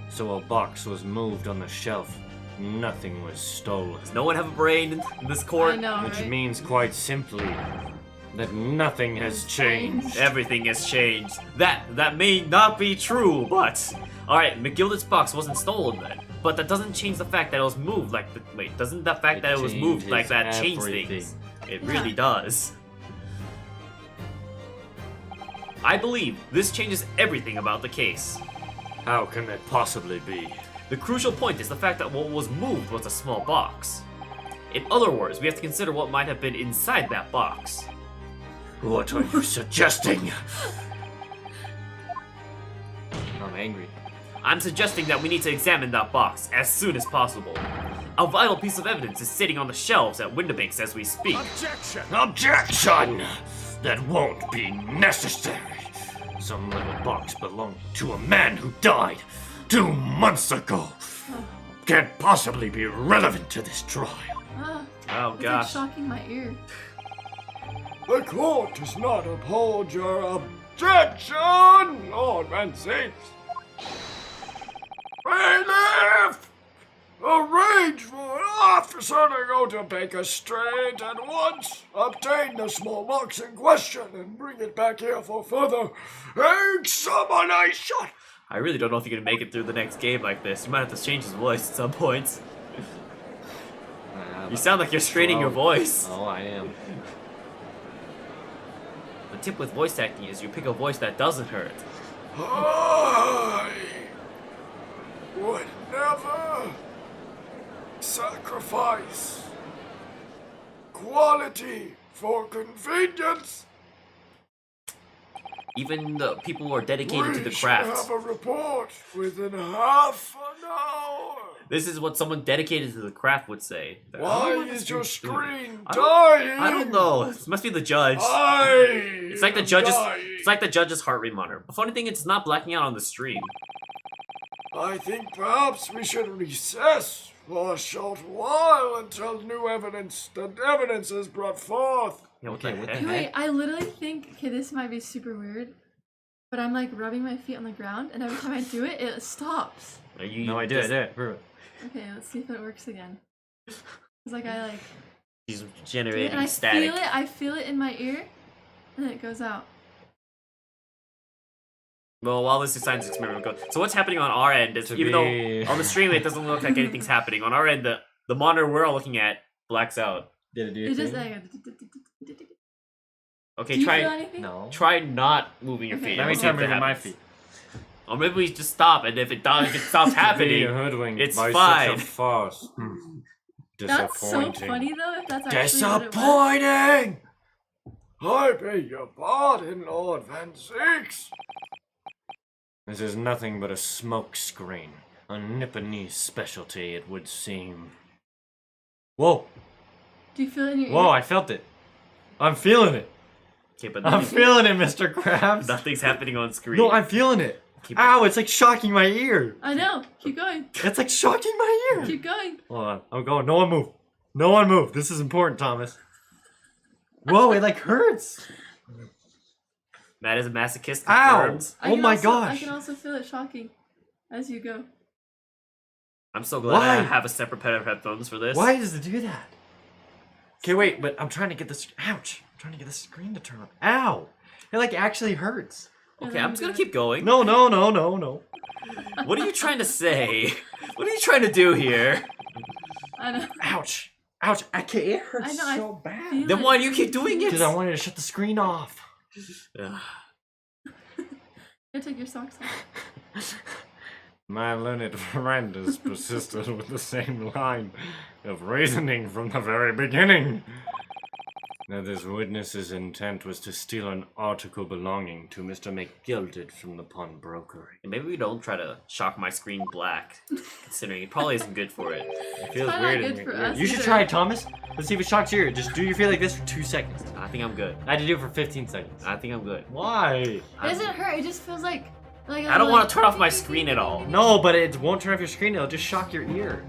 [SPEAKER 2] So a box was moved on the shelf. Nothing was stolen.
[SPEAKER 1] Does no one have a brain in this court?
[SPEAKER 3] I know,
[SPEAKER 2] Which
[SPEAKER 3] right?
[SPEAKER 2] means quite simply that nothing has changed.
[SPEAKER 1] Everything has changed. That may not be true, but alright, McGilded's box wasn't stolen then. But that doesn't change the fact that it was moved like the wait, doesn't the fact
[SPEAKER 2] It
[SPEAKER 1] that it was moved like that
[SPEAKER 2] changes
[SPEAKER 1] change
[SPEAKER 2] everything.
[SPEAKER 1] things? It
[SPEAKER 3] Yeah.
[SPEAKER 1] really does. I believe this changes everything about the case.
[SPEAKER 2] How can that possibly be?
[SPEAKER 1] The crucial point is the fact that what was moved was a small box. In other words, we have to consider what might have been inside that box.
[SPEAKER 2] What are you suggesting? I'm angry.
[SPEAKER 1] I'm suggesting that we need to examine that box as soon as possible. A vital piece of evidence is sitting on the shelves at Windibanks as we speak.
[SPEAKER 5] Objection!
[SPEAKER 8] Objection! That won't be necessary. Some little box belonged to a man who died 2 months ago. Can't possibly be relevant to this trial.
[SPEAKER 3] Ah,
[SPEAKER 1] Oh
[SPEAKER 3] it's
[SPEAKER 1] gosh.
[SPEAKER 3] like shocking my ear.
[SPEAKER 4] The court does not uphold your objection, Lord Van Six. Bailiff! Arrange for an officer to go to Baker Street at once, obtain the small box in question, and bring it back here for further examination.
[SPEAKER 1] I really don't know if you're gonna make it through the next game like this. You might have to change his voice at some points. You sound like you're straining your voice.
[SPEAKER 2] Oh, I am.
[SPEAKER 1] The tip with voice acting is you pick a voice that doesn't hurt.
[SPEAKER 4] I would never sacrifice quality for convenience.
[SPEAKER 1] Even the people who are dedicated to the
[SPEAKER 4] We should
[SPEAKER 1] craft.
[SPEAKER 4] have a report within half an hour.
[SPEAKER 1] This is what someone dedicated to the craft would say. I don't know
[SPEAKER 4] Why
[SPEAKER 1] what this
[SPEAKER 4] is your
[SPEAKER 1] dude's doing.
[SPEAKER 4] screen
[SPEAKER 1] I
[SPEAKER 4] dying?
[SPEAKER 1] I don't know. It must be the judge. It's like the judge's. It's like the judge's heart rate monitor. The funny thing is, it's not blacking out on the stream.
[SPEAKER 4] I think perhaps we should recess for a short while until the evidence is brought forth.
[SPEAKER 1] Yeah, what
[SPEAKER 2] Okay,
[SPEAKER 1] the
[SPEAKER 2] what
[SPEAKER 1] heck?
[SPEAKER 2] the
[SPEAKER 3] Wait, I literally think, okay, this might be super weird, but I'm like rubbing my feet on the ground, and every time I do it, it stops.
[SPEAKER 1] Are you?
[SPEAKER 2] No, I did it. Prove it.
[SPEAKER 3] Okay, let's see if it works again. It's like I like
[SPEAKER 1] He's
[SPEAKER 3] do it,
[SPEAKER 1] generating
[SPEAKER 3] and I
[SPEAKER 1] static.
[SPEAKER 3] feel it in my ear, and then it goes out.
[SPEAKER 1] Well, while this science experiment goes, so what's happening on our end is,
[SPEAKER 2] To
[SPEAKER 1] even
[SPEAKER 2] be-
[SPEAKER 1] though on the stream it doesn't look like anything's happening, on our end the monitor we're all looking at blacks out.
[SPEAKER 2] Did it do
[SPEAKER 3] It
[SPEAKER 2] your
[SPEAKER 3] just
[SPEAKER 2] thing?
[SPEAKER 3] like,
[SPEAKER 1] Okay,
[SPEAKER 3] do you feel
[SPEAKER 1] try
[SPEAKER 3] anything?
[SPEAKER 2] No.
[SPEAKER 1] try not moving your
[SPEAKER 3] Okay.
[SPEAKER 1] feet.
[SPEAKER 2] Let me
[SPEAKER 1] and see
[SPEAKER 2] try
[SPEAKER 1] if that
[SPEAKER 2] moving my
[SPEAKER 1] happens.
[SPEAKER 2] feet.
[SPEAKER 1] Or maybe we just stop, and if it stops happening,
[SPEAKER 8] hoodwinked
[SPEAKER 1] it's by such a fine.
[SPEAKER 8] farce.
[SPEAKER 3] That's so funny though. If that's actually what it was.
[SPEAKER 4] Disappointing! I beg your pardon, Lord Van Six.
[SPEAKER 8] This is nothing but a smoke screen. A Nipponese specialty, it would seem.
[SPEAKER 2] Whoa!
[SPEAKER 3] Do you feel it in your
[SPEAKER 2] Whoa!
[SPEAKER 3] ear?
[SPEAKER 2] I felt it. I'm feeling it.
[SPEAKER 1] Okay, but
[SPEAKER 2] I'm feeling it, Mr. Krabs.
[SPEAKER 1] nothing's happening on screen.
[SPEAKER 2] No, I'm feeling it.
[SPEAKER 1] Keep-
[SPEAKER 2] Ow! It's like shocking my ear.
[SPEAKER 3] I know. Keep going.
[SPEAKER 2] It's like shocking my ear.
[SPEAKER 3] Keep going.
[SPEAKER 2] Hold on. I'm going. No one move. No one move. This is important, Thomas. Whoa! It like hurts.
[SPEAKER 1] Matt is a masochist.
[SPEAKER 2] Ow!
[SPEAKER 1] confirmed.
[SPEAKER 3] I
[SPEAKER 2] Oh
[SPEAKER 3] can
[SPEAKER 2] my
[SPEAKER 3] also, I
[SPEAKER 2] gosh.
[SPEAKER 3] can also feel it shocking as you go.
[SPEAKER 1] I'm so glad I
[SPEAKER 2] Why?
[SPEAKER 1] have a separate pair of headphones for this.
[SPEAKER 2] Why does it do that? Okay, wait, but I'm trying to get this. Ouch! I'm trying to get the screen to turn on. Ow! It like actually hurts.
[SPEAKER 1] Okay, I'm just gonna keep going.
[SPEAKER 2] No, no, no, no, no.
[SPEAKER 1] What are you trying to say? What are you trying to do here?
[SPEAKER 3] I know.
[SPEAKER 2] Ouch! Ouch! I can't. It hurts
[SPEAKER 3] I know, I
[SPEAKER 2] so bad.
[SPEAKER 3] feel
[SPEAKER 1] Then why do you keep doing it?
[SPEAKER 2] Because I wanted to shut the screen off.
[SPEAKER 1] Ugh.
[SPEAKER 3] You take your socks off.
[SPEAKER 8] My learned friend has persisted with the same line of reasoning from the very beginning. That this witness's intent was to steal an article belonging to Mr. McGilded from the pawnbrokery.
[SPEAKER 1] And maybe we don't try to shock my screen black, considering it probably isn't good for it.
[SPEAKER 2] It feels
[SPEAKER 3] Probably not
[SPEAKER 2] weird.
[SPEAKER 3] good
[SPEAKER 2] and
[SPEAKER 3] for
[SPEAKER 2] weird.
[SPEAKER 3] us
[SPEAKER 2] You should
[SPEAKER 3] either.
[SPEAKER 2] try it, Thomas. Let's see if it shocks your ear. Just do your feel like this for 2 seconds.
[SPEAKER 1] I think I'm good.
[SPEAKER 2] I had to do it for 15 seconds.
[SPEAKER 1] I think I'm good.
[SPEAKER 2] Why?
[SPEAKER 3] It doesn't hurt. It just feels like
[SPEAKER 1] I don't want to turn off my screen at all.
[SPEAKER 2] No, but it won't turn off your screen. It'll just shock your ear.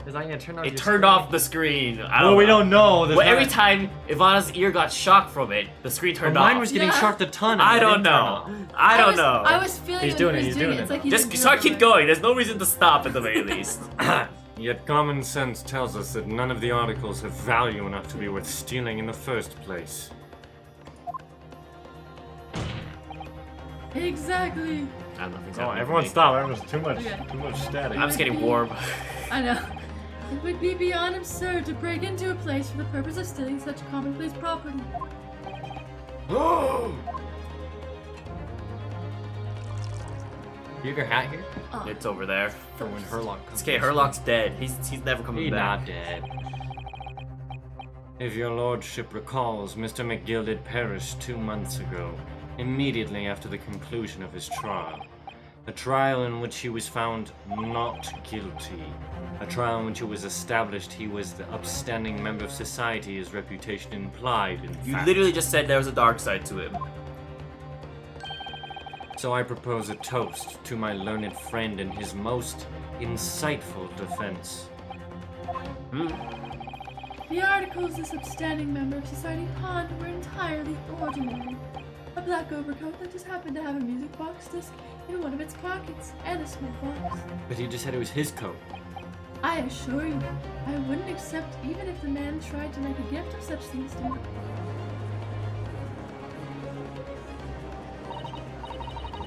[SPEAKER 2] It's not gonna turn off.
[SPEAKER 1] It
[SPEAKER 2] your
[SPEAKER 1] turned
[SPEAKER 2] screen.
[SPEAKER 1] off the screen. I don't
[SPEAKER 2] Well, we
[SPEAKER 1] know.
[SPEAKER 2] don't know. There's
[SPEAKER 1] Well, every
[SPEAKER 2] not-
[SPEAKER 1] time Ivana's ear got shocked from it, the screen
[SPEAKER 2] But
[SPEAKER 1] turned
[SPEAKER 2] mine
[SPEAKER 1] off.
[SPEAKER 2] was getting
[SPEAKER 3] Yeah.
[SPEAKER 2] shocked a ton. and
[SPEAKER 1] I
[SPEAKER 2] it
[SPEAKER 1] don't
[SPEAKER 2] didn't turn
[SPEAKER 1] know.
[SPEAKER 2] off.
[SPEAKER 1] I don't know.
[SPEAKER 3] I was feeling
[SPEAKER 2] He's
[SPEAKER 3] when
[SPEAKER 2] doing
[SPEAKER 3] he
[SPEAKER 2] it,
[SPEAKER 3] was
[SPEAKER 2] he's
[SPEAKER 3] doing
[SPEAKER 2] doing
[SPEAKER 3] it. It's
[SPEAKER 2] it.
[SPEAKER 3] like he
[SPEAKER 1] Just
[SPEAKER 3] didn't
[SPEAKER 1] start
[SPEAKER 3] do it
[SPEAKER 1] keep
[SPEAKER 3] right.
[SPEAKER 1] going. There's no reason to stop at the very least.
[SPEAKER 8] Yet common sense tells us that none of the articles have value enough to be worth stealing in the first place.
[SPEAKER 3] Exactly.
[SPEAKER 1] Nothing's
[SPEAKER 8] Oh,
[SPEAKER 1] happening
[SPEAKER 8] everyone
[SPEAKER 1] for me.
[SPEAKER 8] stop. Everyone's too much,
[SPEAKER 3] Okay.
[SPEAKER 8] too much static.
[SPEAKER 1] I'm just getting warm.
[SPEAKER 3] I know. It would be beyond absurd to break into a place for the purpose of stealing such commonplace property.
[SPEAKER 4] Oh,
[SPEAKER 2] You have your hat here
[SPEAKER 3] Oh,
[SPEAKER 1] It's over there.
[SPEAKER 2] for when Herlock comes.
[SPEAKER 1] It's okay, Herlock's dead. He's never coming
[SPEAKER 2] He's
[SPEAKER 1] back.
[SPEAKER 2] not dead.
[SPEAKER 8] If your lordship recalls, Mr. McGilded perished 2 months ago, immediately after the conclusion of his trial. A trial in which he was found not guilty. A trial in which it was established he was the upstanding member of society his reputation implied, in
[SPEAKER 1] You
[SPEAKER 8] fact.
[SPEAKER 1] literally just said there was a dark side to him.
[SPEAKER 8] So I propose a toast to my learned friend and his most insightful defense.
[SPEAKER 3] The articles this upstanding member of society pawned were entirely ordinary. A black overcoat that just happened to have a music box disc in one of its pockets, and a small box.
[SPEAKER 8] But he just said it was his coat.
[SPEAKER 3] I assure you, I wouldn't accept even if the man tried to make a gift of such things to me.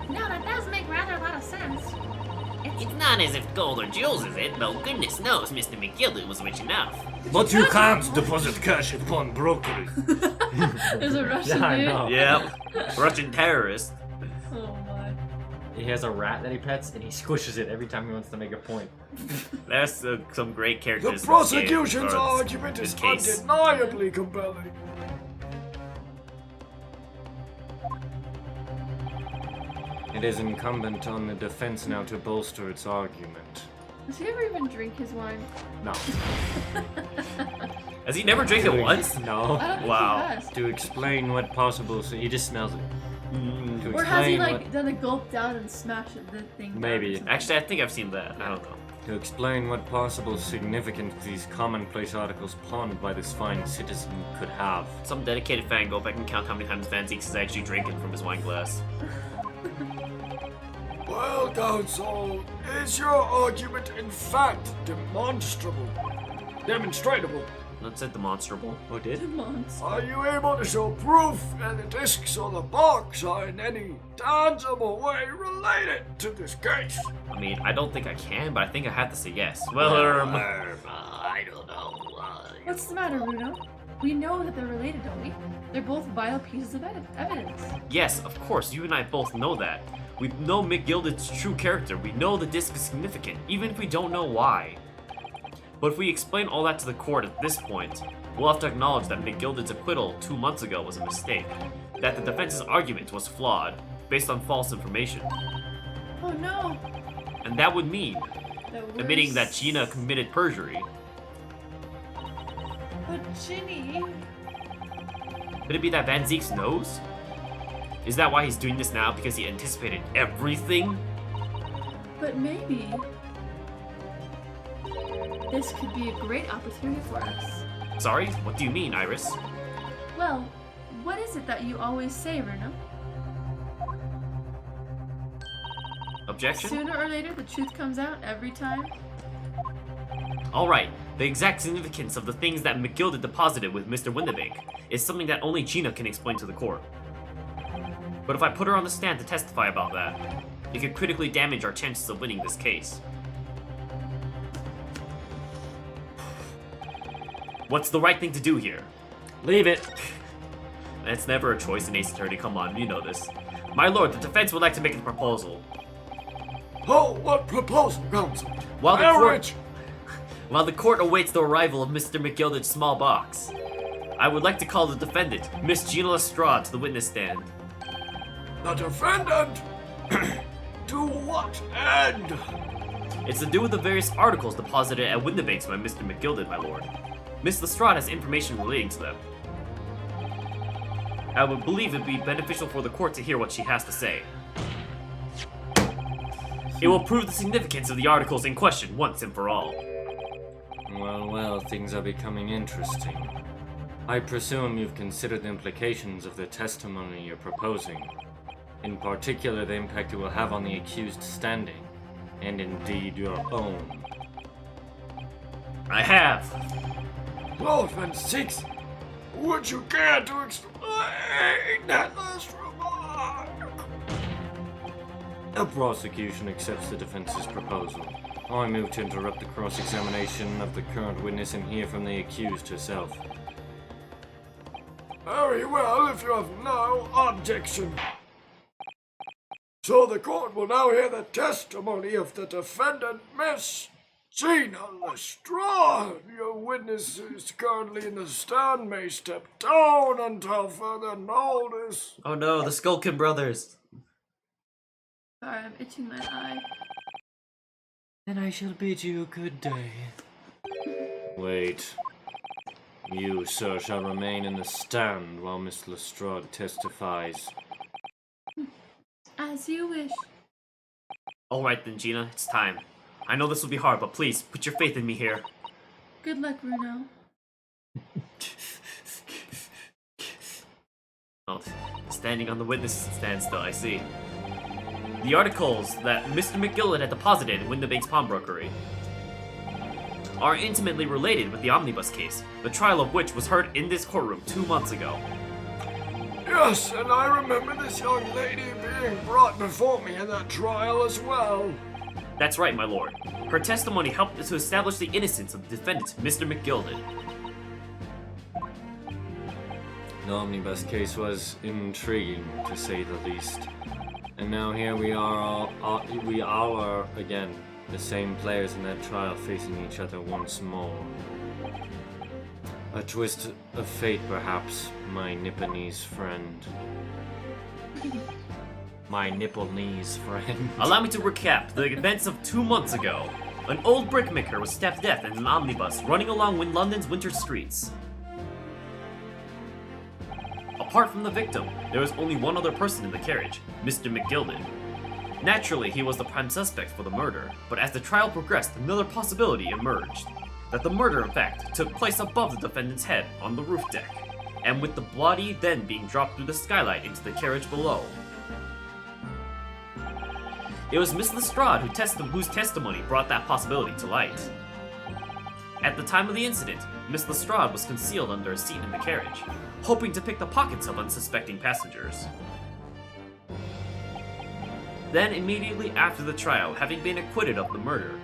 [SPEAKER 9] No, that does make rather a lot of sense.
[SPEAKER 1] It's not as if gold or jewels is it, though goodness knows Mr. McGilded was rich enough.
[SPEAKER 5] But you can't deposit cash in pawnbrokery.
[SPEAKER 3] There's a Russian
[SPEAKER 8] Yeah, I
[SPEAKER 3] dude.
[SPEAKER 8] know.
[SPEAKER 1] Yep. Russian terrorist.
[SPEAKER 3] Oh my.
[SPEAKER 2] He has a rat that he pets, and he squishes it every time he wants to make a point.
[SPEAKER 1] There's some great
[SPEAKER 4] The
[SPEAKER 1] characters. in this game,
[SPEAKER 4] prosecution's
[SPEAKER 1] or
[SPEAKER 4] argument
[SPEAKER 1] this
[SPEAKER 4] is
[SPEAKER 1] case.
[SPEAKER 4] undeniably compelling.
[SPEAKER 8] It is incumbent on the defense now to bolster its argument.
[SPEAKER 3] Does he ever even drink his wine?
[SPEAKER 8] No.
[SPEAKER 1] Has he never drank it once?
[SPEAKER 8] No.
[SPEAKER 3] I don't think
[SPEAKER 1] Wow.
[SPEAKER 3] he has.
[SPEAKER 8] To explain what possible, so he just smells it. To
[SPEAKER 3] Or has he
[SPEAKER 8] explain
[SPEAKER 3] like done a gulp down and smashed the thing down or
[SPEAKER 8] Maybe.
[SPEAKER 3] something?
[SPEAKER 1] Actually, I think I've seen that. I don't know.
[SPEAKER 8] To explain what possible significance these commonplace articles pawned by this fine citizen could have.
[SPEAKER 1] Some dedicated fan go back and count how many times Van Zeeks is actually drinking from his wine glass.
[SPEAKER 4] Well, counsel, is your argument in fact demonstrable? Demonstratable?
[SPEAKER 1] Not said demonstrable.
[SPEAKER 8] Oh, did?
[SPEAKER 3] Months.
[SPEAKER 4] Are you able to show proof that the discs or the box are in any tangible way related to this case?
[SPEAKER 1] I mean, I don't think I can, but I think I have to say yes. Well, I don't know.
[SPEAKER 3] What's the matter, Bruno? We know that they're related, don't we? They're both vital pieces of evidence.
[SPEAKER 1] Yes, of course, you and I both know that. We know McGilded's true character. We know the disc is significant, even if we don't know why. But if we explain all that to the court at this point, we'll have to acknowledge that McGilded's acquittal 2 months ago was a mistake. That the defense's argument was flawed, based on false information.
[SPEAKER 3] Oh no!
[SPEAKER 1] And that would mean
[SPEAKER 3] That we're
[SPEAKER 1] admitting that Gina committed perjury.
[SPEAKER 3] But Ginny...
[SPEAKER 1] Could it be that Van Zeeks knows? Is that why he's doing this now? Because he anticipated everything?
[SPEAKER 3] But maybe... this could be a great opportunity for us.
[SPEAKER 1] Sorry, what do you mean, Iris?
[SPEAKER 3] Well, what is it that you always say, Bruno?
[SPEAKER 1] Objection?
[SPEAKER 3] Sooner or later, the truth comes out every time.
[SPEAKER 1] Alright, the exact significance of the things that McGilded deposited with Mr. Windibank is something that only Gina can explain to the court. But if I put her on the stand to testify about that, it could critically damage our chances of winning this case. What's the right thing to do here?
[SPEAKER 2] Leave it.
[SPEAKER 1] That's never a choice in Ace Attorney, come on, you know this. My lord, the defense would like to make a proposal.
[SPEAKER 4] Oh, what proposal, counsel?
[SPEAKER 1] While the
[SPEAKER 4] Marriage!
[SPEAKER 1] While the court awaits the arrival of Mr. McGilded's small box, I would like to call the defendant, Miss Gina Lestrade, to the witness stand.
[SPEAKER 4] The defendant? To what end?
[SPEAKER 1] It's to do with the various articles deposited at Windibanks by Mr. McGilded, my lord. Miss Lestrade has information relating to them. I would believe it'd be beneficial for the court to hear what she has to say. It will prove the significance of the articles in question once and for all.
[SPEAKER 8] Well, well, things are becoming interesting. I presume you've considered the implications of the testimony you're proposing. In particular, the impact it will have on the accused standing, and indeed your own.
[SPEAKER 1] I have.
[SPEAKER 4] Lord Van Zeeks, would you care to explain that last remark?
[SPEAKER 8] The prosecution accepts the defense's proposal. I move to interrupt the cross-examination of the current witness and hear from the accused herself.
[SPEAKER 4] Very well, if you have no objection. So the court will now hear the testimony of the defendant, Miss Gina Lestrade. Your witness is currently in the stand, may step down until further notice.
[SPEAKER 1] Oh no, the Skulkin brothers.
[SPEAKER 3] Sorry, I'm itching my eye.
[SPEAKER 2] Then I shall bid you good day.
[SPEAKER 8] Wait. You, sir, shall remain in the stand while Miss Lestrade testifies.
[SPEAKER 3] As you wish.
[SPEAKER 1] Alright then, Gina, it's time. I know this will be hard, but please, put your faith in me here.
[SPEAKER 3] Good luck, Bruno.
[SPEAKER 1] Oh, standing on the witness stand still, I see. The articles that Mr. McGillen had deposited in Windibank's pawnbrokery are intimately related with the omnibus case, the trial of which was heard in this courtroom 2 months ago.
[SPEAKER 4] Yes, and I remember this young lady being brought before me in that trial as well.
[SPEAKER 1] That's right, my lord. Her testimony helped to establish the innocence of the defendant, Mr. McGilden.
[SPEAKER 8] The omnibus case was intriguing, to say the least. And now here we are again, the same players in that trial facing each other once more. A twist of fate, perhaps, my Nipponese friend.
[SPEAKER 2] My nipple knees, friend.
[SPEAKER 1] Allow me to recap the events of 2 months ago. An old brickmaker was stabbed to death in an omnibus running along London's winter streets. Apart from the victim, there was only one other person in the carriage, Mr. McGilden. Naturally, he was the prime suspect for the murder, but as the trial progressed, another possibility emerged. That the murder, in fact, took place above the defendant's head on the roof deck, and with the body then being dropped through the skylight into the carriage below. It was Miss Lestrade whose testimony brought that possibility to light. At the time of the incident, Miss Lestrade was concealed under a seat in the carriage, hoping to pick the pockets of unsuspecting passengers. Then, immediately after the trial, having been acquitted of the murder,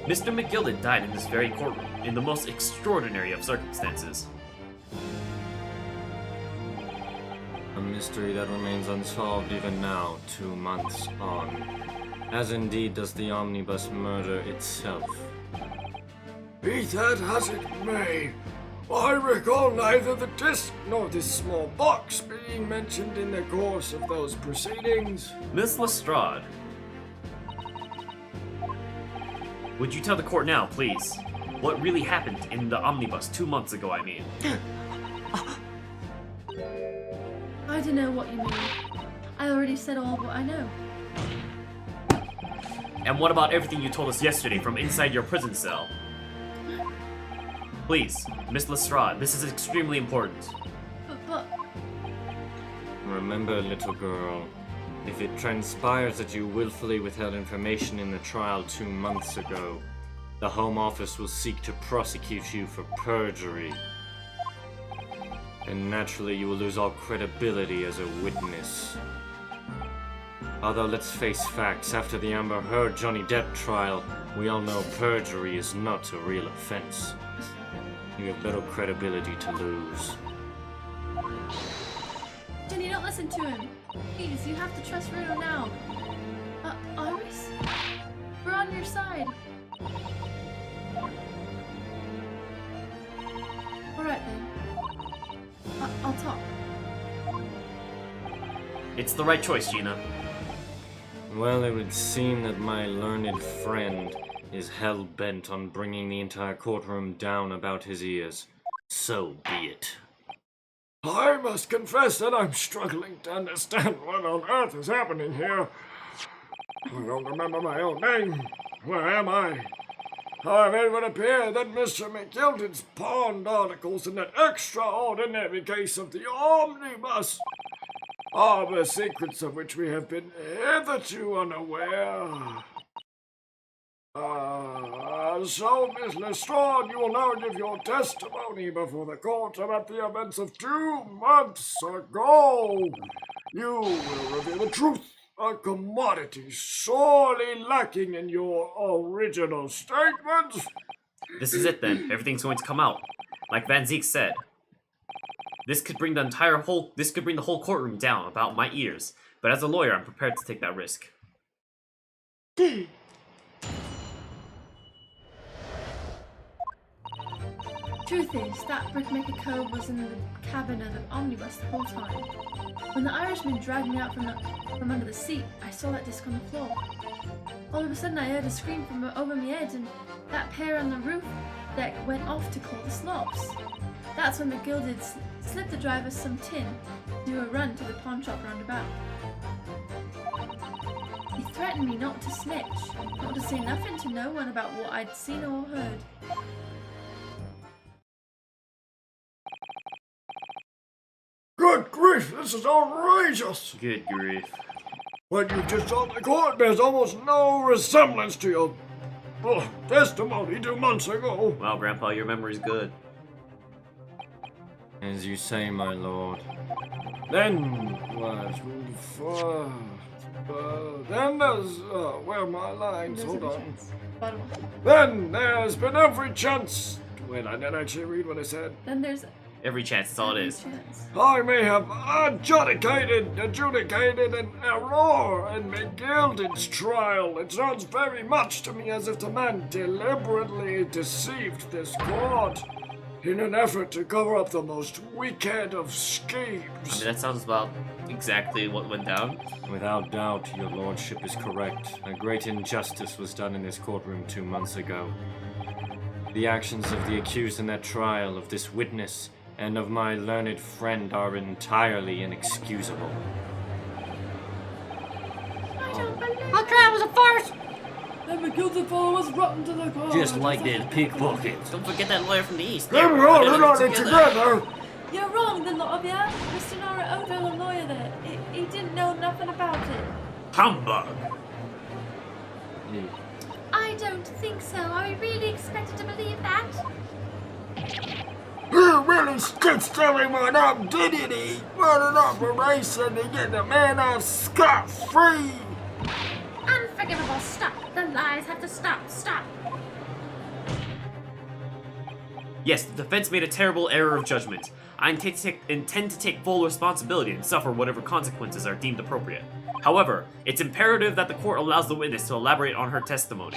[SPEAKER 1] Mr. McGilden died in this very courtroom, in the most extraordinary of circumstances.
[SPEAKER 8] A mystery that remains unsolved even now, 2 months on. As indeed does the omnibus murder itself.
[SPEAKER 4] Be that as it may, I recall neither the disc nor this small box being mentioned in the course of those proceedings.
[SPEAKER 1] Miss Lestrade, would you tell the court now, please? What really happened in the omnibus 2 months ago, I mean?
[SPEAKER 3] I don't know what you mean. I already said all what I know.
[SPEAKER 1] And what about everything you told us yesterday from inside your prison cell? Please, Miss Lestrade, this is extremely important.
[SPEAKER 3] But...
[SPEAKER 8] Remember, little girl, if it transpires that you willfully withheld information in the trial 2 months ago, the Home Office will seek to prosecute you for perjury. And naturally, you will lose all credibility as a witness. Although, let's face facts, after the Amber Heard Johnny Depp trial, we all know perjury is not a real offense. You have little credibility to lose.
[SPEAKER 3] Jenny, don't listen to him. Please, you have to trust Bruno now. Iris? We're on your side. Alright then. I'll talk.
[SPEAKER 1] It's the right choice, Gina.
[SPEAKER 8] Well, it would seem that my learned friend is hell-bent on bringing the entire courtroom down about his ears. So be it.
[SPEAKER 4] I must confess that I'm struggling to understand what on earth is happening here. I don't remember my own name. Where am I? It would appear that Mr. McGilden's pawned articles in that extraordinary case of the omnibus are the secrets of which we have been hitherto unaware. So, Miss Lestrade, you will now give your testimony before the court about the events of 2 months ago. You will reveal the truth, a commodity sorely lacking in your original statements.
[SPEAKER 1] This is it then. Everything's going to come out. Like Van Zeek said. This could bring the whole courtroom down about my ears. But as a lawyer, I'm prepared to take that risk.
[SPEAKER 3] Truth is, that Brickmaker Cove was in the cabin of the omnibus the whole time. When the Irishman dragged me out from under the seat, I saw that disc on the floor. All of a sudden, I heard a scream from over my head, and that pair on the roof deck went off to call the slops. That's when the Gilded slipped the driver some tin to do a run to the pawn shop roundabout. He threatened me not to snitch, not to say nothing to no one about what I'd seen or heard.
[SPEAKER 4] Good grief, this is outrageous!
[SPEAKER 1] Good grief.
[SPEAKER 4] What you just told the court bears almost no resemblance to your testimony 2 months ago.
[SPEAKER 1] Wow, Grandpa, your memory's good.
[SPEAKER 8] As you say, my lord.
[SPEAKER 4] Then, then there's, where are my lines?
[SPEAKER 3] There's
[SPEAKER 4] Hold
[SPEAKER 3] every
[SPEAKER 4] on.
[SPEAKER 3] chance. Bottom one.
[SPEAKER 4] Then there's been every chance. Wait, I didn't actually read what I said.
[SPEAKER 3] Then there's
[SPEAKER 1] Every chance, that's all it
[SPEAKER 3] every
[SPEAKER 1] is.
[SPEAKER 3] chance.
[SPEAKER 4] I may have adjudicated an error in McGilded's trial. It sounds very much to me as if the man deliberately deceived this court in an effort to cover up the most wicked of
[SPEAKER 1] I
[SPEAKER 4] schemes.
[SPEAKER 1] mean, that sounds about exactly what went down.
[SPEAKER 8] Without doubt, your lordship is correct. A great injustice was done in this courtroom 2 months ago. The actions of the accused in that trial, of this witness, and of my learned friend are entirely inexcusable.
[SPEAKER 9] Our trial was a farce!
[SPEAKER 6] That McGilded fellow was rotten to the core.
[SPEAKER 2] Just like that pickpocket.
[SPEAKER 1] Don't forget that lawyer from the east.
[SPEAKER 4] They were all in on it together.
[SPEAKER 3] You're wrong, the lot of ya. Mr. Nara Odo, the lawyer there, he didn't know nothing about it.
[SPEAKER 1] Humbug!
[SPEAKER 9] I don't think so. Are we really expected to believe that?
[SPEAKER 4] He really stitched everyone up, didn't he? What an operation to get the man off scot-free.
[SPEAKER 9] Unforgivable. Stop. The lies have to stop. Stop.
[SPEAKER 1] Yes, the defense made a terrible error of judgment. I intend to take full responsibility and suffer whatever consequences are deemed appropriate. However, it's imperative that the court allows the witness to elaborate on her testimony,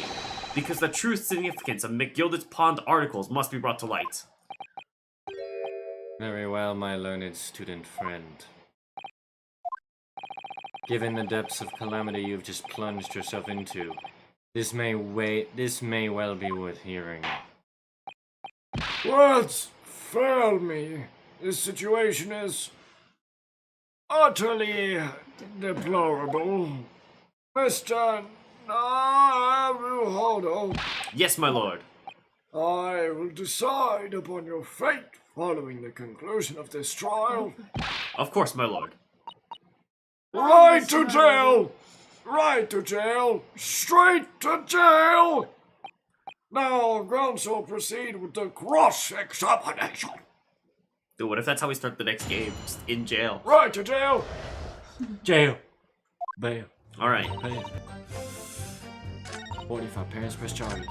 [SPEAKER 1] because the true significance of McGilded's pawned articles must be brought to light.
[SPEAKER 8] Very well, my learned student friend. Given the depths of calamity you've just plunged yourself into, this may well be worth hearing.
[SPEAKER 4] Words fail me. This situation is utterly deplorable. Mr. Naruhodo,
[SPEAKER 1] Yes, my lord.
[SPEAKER 4] I will decide upon your fate following the conclusion of this trial.
[SPEAKER 1] Of course, my lord.
[SPEAKER 4] Right to jail! Right to jail! Straight to jail! Now, counsel, proceed with the cross-examination.
[SPEAKER 1] Dude, what if that's how we start the next game? Just in jail.
[SPEAKER 4] Right to jail!
[SPEAKER 2] Jail. Bail.
[SPEAKER 1] Alright.
[SPEAKER 2] Bail. 45 parents press charges.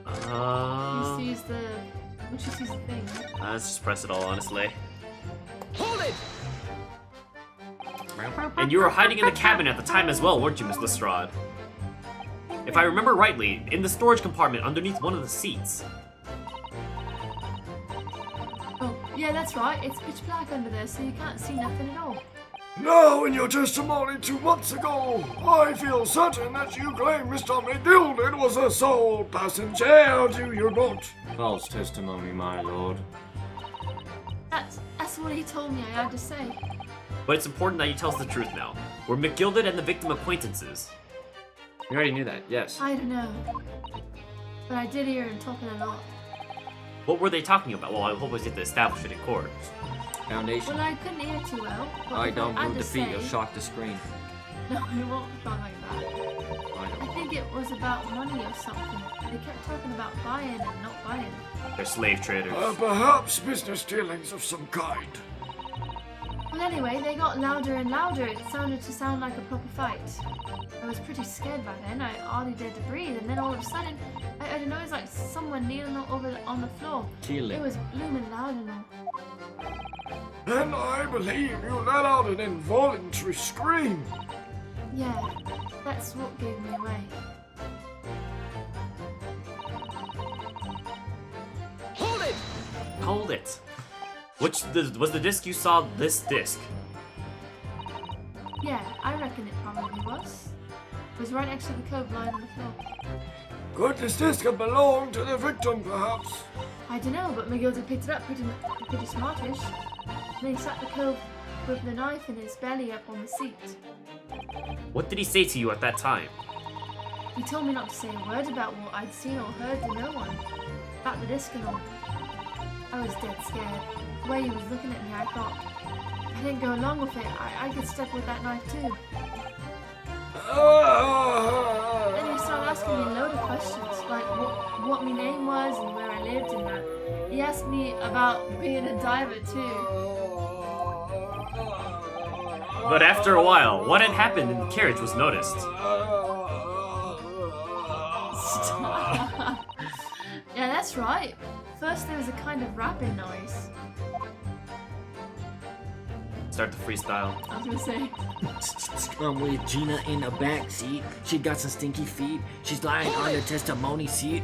[SPEAKER 3] He sees the... When she sees the thing.
[SPEAKER 1] Let's just press it all, honestly.
[SPEAKER 7] Hold it!
[SPEAKER 1] And you were hiding in the cabin at the time as well, weren't you, Miss Lestrade? If I remember rightly, in the storage compartment underneath one of the seats.
[SPEAKER 3] Oh, yeah, that's right. It's pitch black under there, so you can't see nothing at all.
[SPEAKER 4] Now, in your testimony 2 months ago, I feel certain that you claim Mr. McGilded was the sole passenger, do you not?
[SPEAKER 8] False testimony, my lord.
[SPEAKER 3] That's what he told me I had to say.
[SPEAKER 1] But it's important that you tell us the truth now. Were McGilded and the victim acquaintances?
[SPEAKER 2] You already knew that, yes.
[SPEAKER 3] I don't know. But I did hear him talking a lot.
[SPEAKER 1] What were they talking about? Well, I hope we get to establish it in court.
[SPEAKER 2] Foundation.
[SPEAKER 3] Well, I couldn't hear too well. But
[SPEAKER 2] I
[SPEAKER 3] if
[SPEAKER 2] don't
[SPEAKER 3] had
[SPEAKER 2] move
[SPEAKER 3] to
[SPEAKER 2] the feet,
[SPEAKER 3] say-
[SPEAKER 2] you'll shock the screen.
[SPEAKER 3] No, it won't talk like that.
[SPEAKER 2] I
[SPEAKER 3] I
[SPEAKER 2] don't.
[SPEAKER 3] think it was about money or something. They kept talking about buying and not buying.
[SPEAKER 1] They're slave traders.
[SPEAKER 4] Perhaps business dealings of some kind.
[SPEAKER 3] Well, anyway, they got louder and louder. It sounded like a proper fight. I was pretty scared by then. I hardly dared to breathe, and then all of a sudden, I heard a noise like someone kneeling on the floor.
[SPEAKER 2] Keeling.
[SPEAKER 3] It was blooming loud and all.
[SPEAKER 4] Then I believe you let out an involuntary scream.
[SPEAKER 3] Yeah, that's what gave me away.
[SPEAKER 7] Hold it!
[SPEAKER 1] Hold it. Was the disc you saw this disc?
[SPEAKER 3] Yeah, I reckon it probably was. It was right next to the cove lying on the floor.
[SPEAKER 4] Could this disc have belonged to the victim, perhaps?
[SPEAKER 3] I don't know, but McGilda picked it up pretty smartish. And he sat the cove with the knife in his belly up on the seat.
[SPEAKER 1] What did he say to you at that time?
[SPEAKER 3] He told me not to say a word about what I'd seen or heard to no one. About the disc and all. I was dead scared. The way he was looking at me, I thought, I didn't go along with it. I get stuck with that knife too. Then he started asking me a load of questions, like what my name was and where I lived and that. He asked me about being a diver too.
[SPEAKER 1] But after a while, what had happened in the carriage was noticed.
[SPEAKER 3] Stop. Yeah, that's right. First there was a kind of rapping noise.
[SPEAKER 1] Start the freestyle.
[SPEAKER 3] I was gonna say.
[SPEAKER 7] I'm with Gina in the back seat. She got some stinky feet. She's lying on the testimony seat.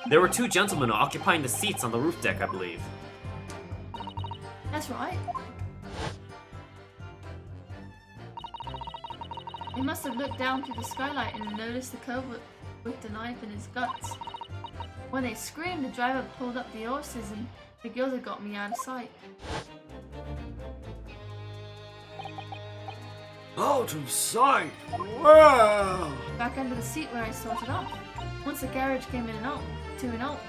[SPEAKER 1] There were 2 gentlemen occupying the seats on the roof deck, I believe.
[SPEAKER 3] That's right. He must have looked down through the skylight and noticed the cove with the knife in his guts. When they screamed, the driver pulled up the horses and McGilda got me out of sight.
[SPEAKER 4] Out of sight? Well...
[SPEAKER 3] Back under the seat where I started off. Once the garage came to an halt,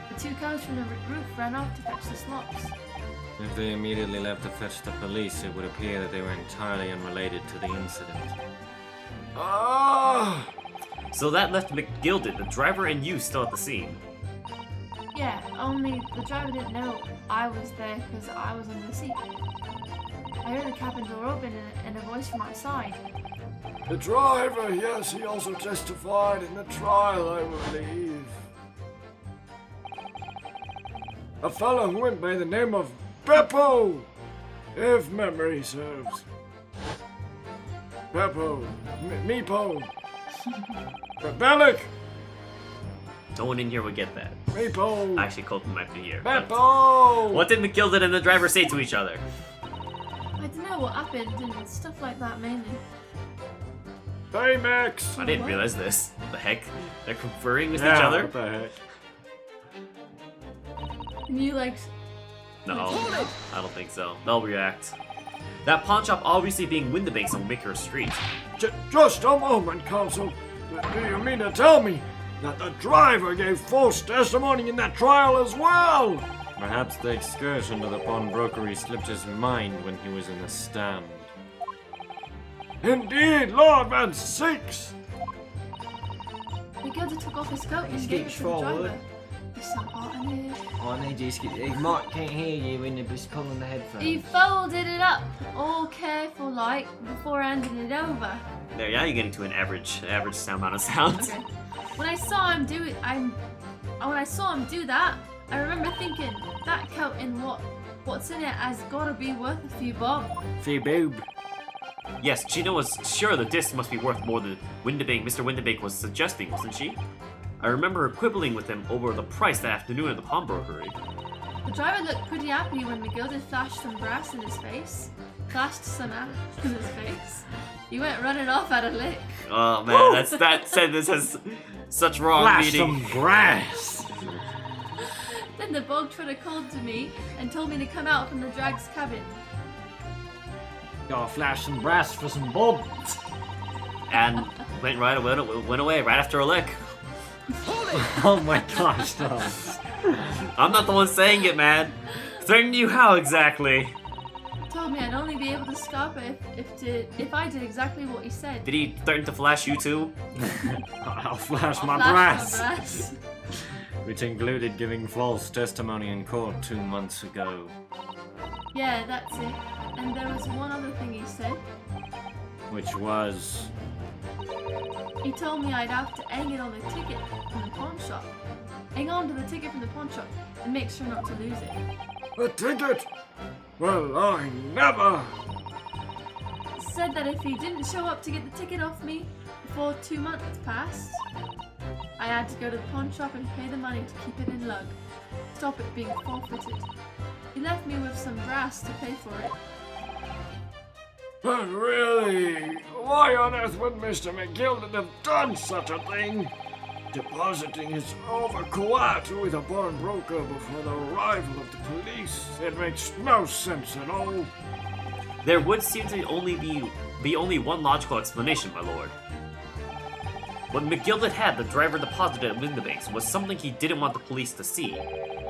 [SPEAKER 3] the 2 cows from the roof ran off to fetch the slops.
[SPEAKER 8] If they immediately left to fetch the police, it would appear that they were entirely unrelated to the incident.
[SPEAKER 4] Ah!
[SPEAKER 1] So that left McGilda, the driver, and you still at the scene.
[SPEAKER 3] Yeah, only the driver didn't know I was there because I was under the seat. I heard the cabin door open and a voice from outside.
[SPEAKER 4] The driver, yes, he also testified in the trial, I believe. A fellow who went by the name of Beppo, if memory serves. Beppo, Meepo, Rebellic,
[SPEAKER 1] No one in here would get that.
[SPEAKER 4] Meepo,
[SPEAKER 1] I actually called him after here. but-
[SPEAKER 4] Beppo.
[SPEAKER 1] What did McGilda and the driver say to each other?
[SPEAKER 3] I don't know what happened and stuff like that mainly.
[SPEAKER 4] Baymax.
[SPEAKER 1] I didn't realize this. What the heck? They're conferring with each
[SPEAKER 8] Yeah,
[SPEAKER 1] other?
[SPEAKER 8] what the heck?
[SPEAKER 3] And you like,
[SPEAKER 1] No, I don't think so. They'll react. That pawn shop obviously being Windibanks on Wicker Street.
[SPEAKER 4] Just a moment, Counsel. Do you mean to tell me that the driver gave false testimony in that trial as well?
[SPEAKER 8] Perhaps the excursion to the pawnbrokery slipped his mind when he was in the stand.
[SPEAKER 4] Indeed, Lord Van Sakes.
[SPEAKER 3] McGilda took off his coat and
[SPEAKER 7] Just
[SPEAKER 3] gave
[SPEAKER 7] get
[SPEAKER 3] it to the
[SPEAKER 7] forward.
[SPEAKER 3] driver. It's so hot in here.
[SPEAKER 7] Oh, they just get. Mark can't hear you when they're just pulling the headphones.
[SPEAKER 3] He folded it up, all careful like, before handing it over.
[SPEAKER 1] There, yeah, you're getting to an average amount of sounds.
[SPEAKER 3] Okay. When I saw him do it, that, I remember thinking that coat and what's in it has gotta be worth a few bob.
[SPEAKER 7] Fee boob.
[SPEAKER 1] Yes, Gina was sure the disc must be worth more than Mr. Windibank was suggesting, wasn't she? I remember her quibbling with him over the price that afternoon at the pawnbrokery.
[SPEAKER 3] The driver looked pretty happy when McGilda flashed some brass in his face. Flashed some out in his face. He went running off at a lick.
[SPEAKER 1] Oh man, that sentence has such wrong
[SPEAKER 8] Flash
[SPEAKER 1] meaning.
[SPEAKER 8] some brass!
[SPEAKER 3] Then the bog trotter called to me and told me to come out from the drag's cabin.
[SPEAKER 7] Gotta flash some brass for some bob.
[SPEAKER 1] And went away right after a lick.
[SPEAKER 8] Oh my gosh, no.
[SPEAKER 1] I'm not the one saying it, man. Threatened you how exactly?
[SPEAKER 3] Told me I'd only be able to stop it if I did exactly what he said.
[SPEAKER 1] Did he threaten to flash you too?
[SPEAKER 8] I'll flash
[SPEAKER 3] I'll
[SPEAKER 8] my
[SPEAKER 3] flash
[SPEAKER 8] brass!
[SPEAKER 3] my brass.
[SPEAKER 8] Which included giving false testimony in court 2 months ago.
[SPEAKER 3] Yeah, that's it. And there was one other thing he said.
[SPEAKER 8] Which was...
[SPEAKER 3] He told me I'd have to hang it on the ticket from the pawn shop. Hang on to the ticket from the pawn shop and make sure not to lose it.
[SPEAKER 4] A ticket? Well, I never.
[SPEAKER 3] Said that if he didn't show up to get the ticket off me before 2 months passed, I had to go to the pawn shop and pay the money to keep it in lug. stop it being forfeited. He left me with some BrAss to pay for it.
[SPEAKER 4] But really, why on earth would Mr. McGilden have done such a thing? Depositing his overcoat with a pawnbroker before the arrival of the police. It makes no sense at all.
[SPEAKER 1] There would seem to be only one logical explanation, my lord. What McGilden had the driver deposited at Windibanks was something he didn't want the police to see.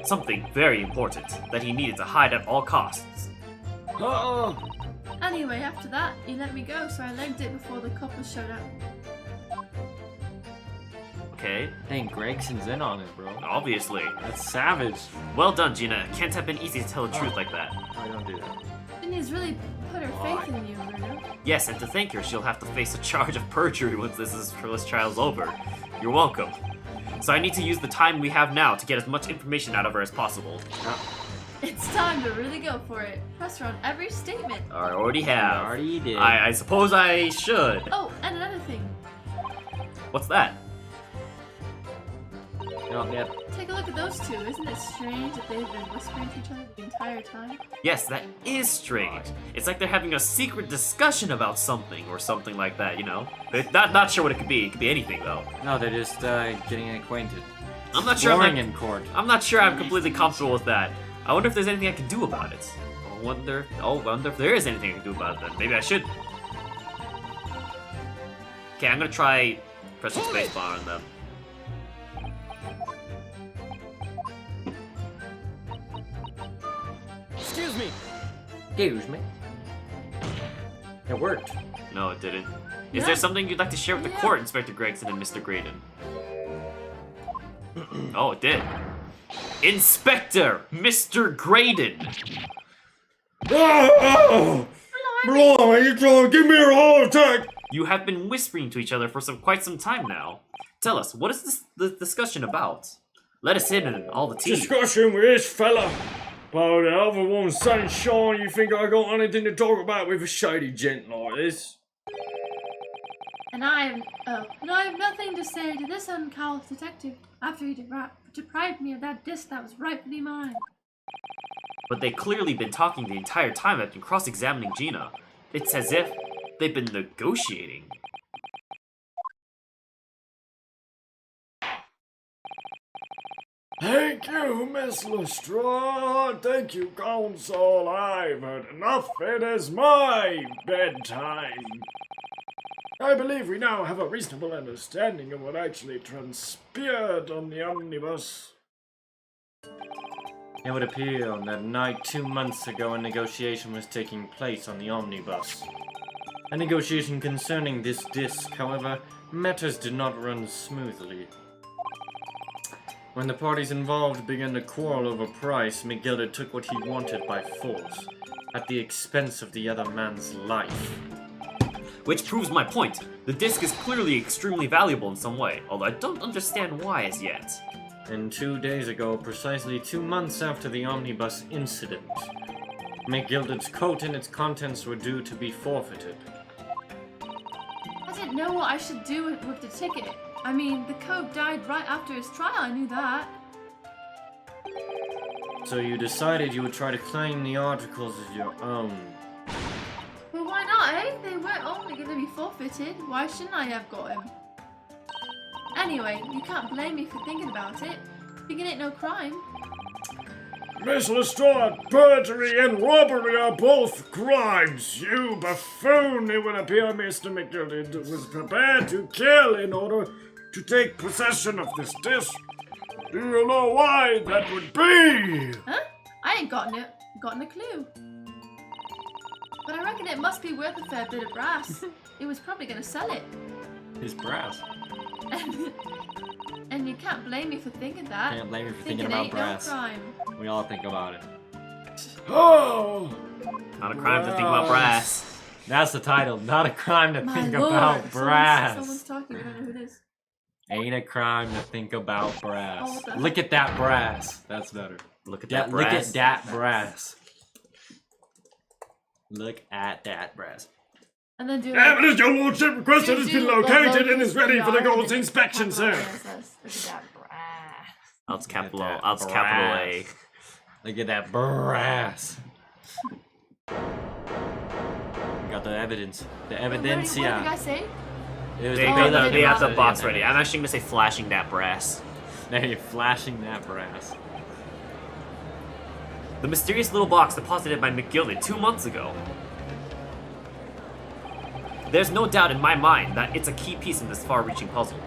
[SPEAKER 1] Something very important that he needed to hide at all costs.
[SPEAKER 3] Anyway, after that, he let me go, so I legged it before the coppers showed up.
[SPEAKER 1] Okay,
[SPEAKER 2] Dang, Gregson's in on it, bro.
[SPEAKER 1] obviously.
[SPEAKER 2] That's savage.
[SPEAKER 1] Well done, Gina. It can't have been easy to tell the truth like that.
[SPEAKER 2] I don't do that.
[SPEAKER 3] Ginny's really put her faith in you, Bruno.
[SPEAKER 1] Yes, and to thank her, she'll have to face a charge of perjury once this trial's over. You're welcome. So I need to use the time we have now to get as much information out of her as possible.
[SPEAKER 3] It's time to really go for it. Press her on every statement.
[SPEAKER 1] I already have.
[SPEAKER 2] Already did.
[SPEAKER 1] I suppose I should.
[SPEAKER 3] Oh, and another thing.
[SPEAKER 1] What's that?
[SPEAKER 2] Oh, yeah.
[SPEAKER 3] Take a look at those two. Isn't it strange that they've been whispering to each other the entire time?
[SPEAKER 1] Yes, that is strange. It's like they're having a secret discussion about something or something like that, you know? They're not sure what it could be. It could be anything, though.
[SPEAKER 2] No, they're just getting acquainted.
[SPEAKER 1] I'm not sure.
[SPEAKER 2] Exploring in court.
[SPEAKER 1] I'm not sure I'm completely comfortable with that. I wonder if there's anything I can do about it. I wonder if there is anything I can do about it then. Maybe I should. Okay, I'm gonna try pressing spacebar on them.
[SPEAKER 7] Excuse me.
[SPEAKER 2] Excuse me. It worked.
[SPEAKER 1] No, it didn't. Is
[SPEAKER 3] Yeah.
[SPEAKER 1] there something you'd like to share with the
[SPEAKER 3] Yeah.
[SPEAKER 1] court, Inspector Gregson and Mr. Graydon? Oh, it did. Inspector Mr. Graydon!
[SPEAKER 5] Oh! Bro, you trying to give me a heart attack?
[SPEAKER 1] You have been whispering to each other for quite some time now. Tell us, what is the discussion about? Let us in on all the tea.
[SPEAKER 5] Discussion with this fella. But the other one's sunshine. You think I got anything to talk about with a shady gent like this?
[SPEAKER 3] And I have nothing to say to this uncallous detective after he deprived me of that disc that was rightfully mine.
[SPEAKER 1] But they've clearly been talking the entire time I've been cross-examining Gina. It's as if they've been negotiating.
[SPEAKER 4] Thank you, Miss Lestrade. Thank you, Counsel. I've heard enough. It is my bedtime. I believe we now have a reasonable understanding of what actually transpired on the omnibus.
[SPEAKER 2] It would appear that night 2 months ago a negotiation was taking place on the omnibus. A negotiation concerning this disc, however, matters did not run smoothly. When the parties involved began to quarrel over price, McGilder took what he wanted by force, at the expense of the other man's life.
[SPEAKER 1] Which proves my point. The disc is clearly extremely valuable in some way, although I don't understand why as yet.
[SPEAKER 2] And 2 days ago, precisely 2 months after the omnibus incident, McGilder's coat and its contents were due to be forfeited.
[SPEAKER 3] I didn't know what I should do with the ticket. I mean, the Cove died right after his trial, I knew that.
[SPEAKER 2] So you decided you would try to claim the articles as your own.
[SPEAKER 3] Well, why not, eh? They weren't only going to be forfeited. Why shouldn't I have got him? Anyway, you can't blame me for thinking about it. Thinking ain't no crime.
[SPEAKER 4] Miss Lestrade, perjury and robbery are both crimes. You buffoon! It would appear Mr. McGilden was prepared to kill in order to take possession of this disc. Do you know why that would be?
[SPEAKER 3] Huh? I ain't gotten a clue. But I reckon it must be worth a fair bit of BrAss. It was probably going to sell it.
[SPEAKER 2] His BrAss.
[SPEAKER 3] And you can't blame me for thinking that.
[SPEAKER 2] Can't blame you for
[SPEAKER 3] Thinking
[SPEAKER 2] thinking about
[SPEAKER 3] ain't
[SPEAKER 2] BrAss.
[SPEAKER 3] no crime.
[SPEAKER 2] We all think about it.
[SPEAKER 4] Oh!
[SPEAKER 1] Not a crime to think about BrAss.
[SPEAKER 2] That's the title. Not a crime to
[SPEAKER 3] My
[SPEAKER 2] think
[SPEAKER 3] lord,
[SPEAKER 2] about BrAss.
[SPEAKER 3] Someone's talking, we don't know who it is.
[SPEAKER 2] Ain't a crime to think about
[SPEAKER 3] Oh,
[SPEAKER 2] BrAss.
[SPEAKER 3] what the
[SPEAKER 2] Look at that BrAss. That's better.
[SPEAKER 1] Look at that
[SPEAKER 2] Look at
[SPEAKER 1] BrAss.
[SPEAKER 2] that BrAss. Look at that BrAss.
[SPEAKER 3] And then do
[SPEAKER 4] Evidence your lordship requested has been
[SPEAKER 3] do-
[SPEAKER 4] located
[SPEAKER 3] look
[SPEAKER 4] and is ready for the
[SPEAKER 3] at
[SPEAKER 4] gold's
[SPEAKER 3] it.
[SPEAKER 4] inspection, sir.
[SPEAKER 3] Yes, look at that BrAss.
[SPEAKER 1] That's capital.
[SPEAKER 8] that
[SPEAKER 1] That's capital A.
[SPEAKER 8] brass. Look at that BrAss.
[SPEAKER 2] Got the evidence. The
[SPEAKER 3] What did the
[SPEAKER 2] evidencia.
[SPEAKER 3] guy say?
[SPEAKER 2] It was
[SPEAKER 1] They,
[SPEAKER 2] the
[SPEAKER 1] they,
[SPEAKER 3] Oh,
[SPEAKER 1] they have the
[SPEAKER 2] evidence.
[SPEAKER 1] box ready. I'm actually gonna say flashing that brass.
[SPEAKER 2] There you're flashing that brass.
[SPEAKER 1] The mysterious little box deposited by McGilded 2 months ago. There's no doubt in my mind that it's a key piece in this far-reaching puzzle.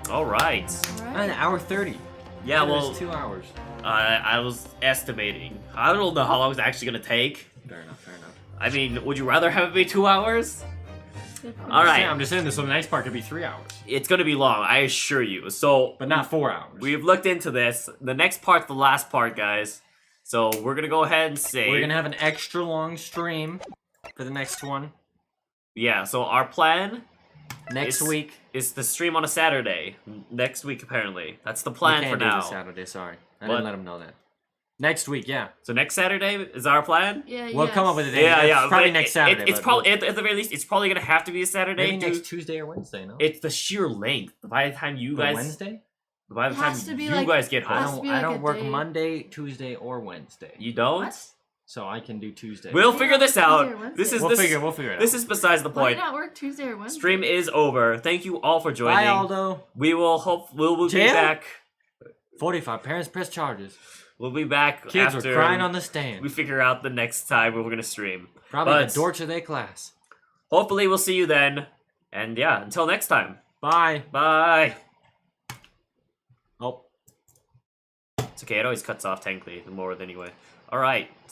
[SPEAKER 1] All right.
[SPEAKER 2] An hour 30.
[SPEAKER 1] Yeah,
[SPEAKER 2] It was
[SPEAKER 1] well,
[SPEAKER 2] 2 hours.
[SPEAKER 1] I was estimating. I don't know how long it's actually gonna take.
[SPEAKER 2] Fair enough. Fair enough.
[SPEAKER 1] I mean, would you rather have it be 2 hours? All
[SPEAKER 2] I'm
[SPEAKER 1] right,
[SPEAKER 2] just saying this. So the next part could be 3 hours,
[SPEAKER 1] it's gonna be long, I assure you. So
[SPEAKER 2] but not 4 hours.
[SPEAKER 1] we've looked into this. The next part's the last part, guys. So we're gonna go ahead and say
[SPEAKER 2] We're gonna have an extra long stream for the next one
[SPEAKER 1] yeah. So our plan
[SPEAKER 2] next
[SPEAKER 1] It's-
[SPEAKER 2] week.
[SPEAKER 1] is to stream on a Saturday next week. Apparently, that's the
[SPEAKER 2] We
[SPEAKER 1] plan
[SPEAKER 2] can't
[SPEAKER 1] for
[SPEAKER 2] do
[SPEAKER 1] now.
[SPEAKER 2] this Saturday. Sorry, I
[SPEAKER 1] What?
[SPEAKER 2] didn't let him know that. Next week, yeah.
[SPEAKER 1] So next Saturday is our plan.
[SPEAKER 3] Yeah,
[SPEAKER 2] We'll
[SPEAKER 3] yes.
[SPEAKER 2] come up with a day.
[SPEAKER 1] Yeah,
[SPEAKER 2] It's
[SPEAKER 1] yeah.
[SPEAKER 2] Probably
[SPEAKER 1] but
[SPEAKER 2] next Saturday.
[SPEAKER 1] It's
[SPEAKER 2] but
[SPEAKER 1] probably
[SPEAKER 2] we'll-
[SPEAKER 1] at the very least, it's probably gonna have to be a Saturday.
[SPEAKER 2] maybe
[SPEAKER 1] due-
[SPEAKER 2] next Tuesday or Wednesday. No.
[SPEAKER 1] It's the sheer length. By the time you
[SPEAKER 2] But
[SPEAKER 1] guys,
[SPEAKER 2] Wednesday.
[SPEAKER 1] by the
[SPEAKER 3] It
[SPEAKER 1] time
[SPEAKER 3] has to be
[SPEAKER 1] you
[SPEAKER 3] like-
[SPEAKER 1] guys get
[SPEAKER 3] it
[SPEAKER 1] home,
[SPEAKER 3] has to be
[SPEAKER 2] I
[SPEAKER 3] like a
[SPEAKER 2] don't work
[SPEAKER 3] day.
[SPEAKER 2] Monday, Tuesday, or Wednesday.
[SPEAKER 1] you don't.
[SPEAKER 3] What?
[SPEAKER 2] So I can do Tuesday.
[SPEAKER 1] We'll
[SPEAKER 3] Why
[SPEAKER 1] figure
[SPEAKER 3] not
[SPEAKER 1] this
[SPEAKER 3] Tuesday
[SPEAKER 1] out.
[SPEAKER 3] or Wednesday?
[SPEAKER 1] This is
[SPEAKER 2] We'll
[SPEAKER 1] this.
[SPEAKER 2] figure it out.
[SPEAKER 1] This is besides the
[SPEAKER 3] Why
[SPEAKER 1] point.
[SPEAKER 3] not work Tuesday or Wednesday?
[SPEAKER 1] Stream is over. Thank you all for joining.
[SPEAKER 2] Bye, Aldo.
[SPEAKER 1] We will hope we'll be
[SPEAKER 2] Jail?
[SPEAKER 1] back.
[SPEAKER 2] 45 parents press charges.
[SPEAKER 1] We'll be back
[SPEAKER 2] Kids
[SPEAKER 1] after
[SPEAKER 2] were crying on the stand.
[SPEAKER 1] we figure out the next time we're gonna stream.
[SPEAKER 2] Probably
[SPEAKER 1] but-
[SPEAKER 2] the dorks of their class.
[SPEAKER 1] Hopefully we'll see you then. And yeah, until next time.
[SPEAKER 2] Bye.
[SPEAKER 1] Bye.
[SPEAKER 2] Oh.
[SPEAKER 1] It's okay, it always cuts off technically more than anyway. Alright.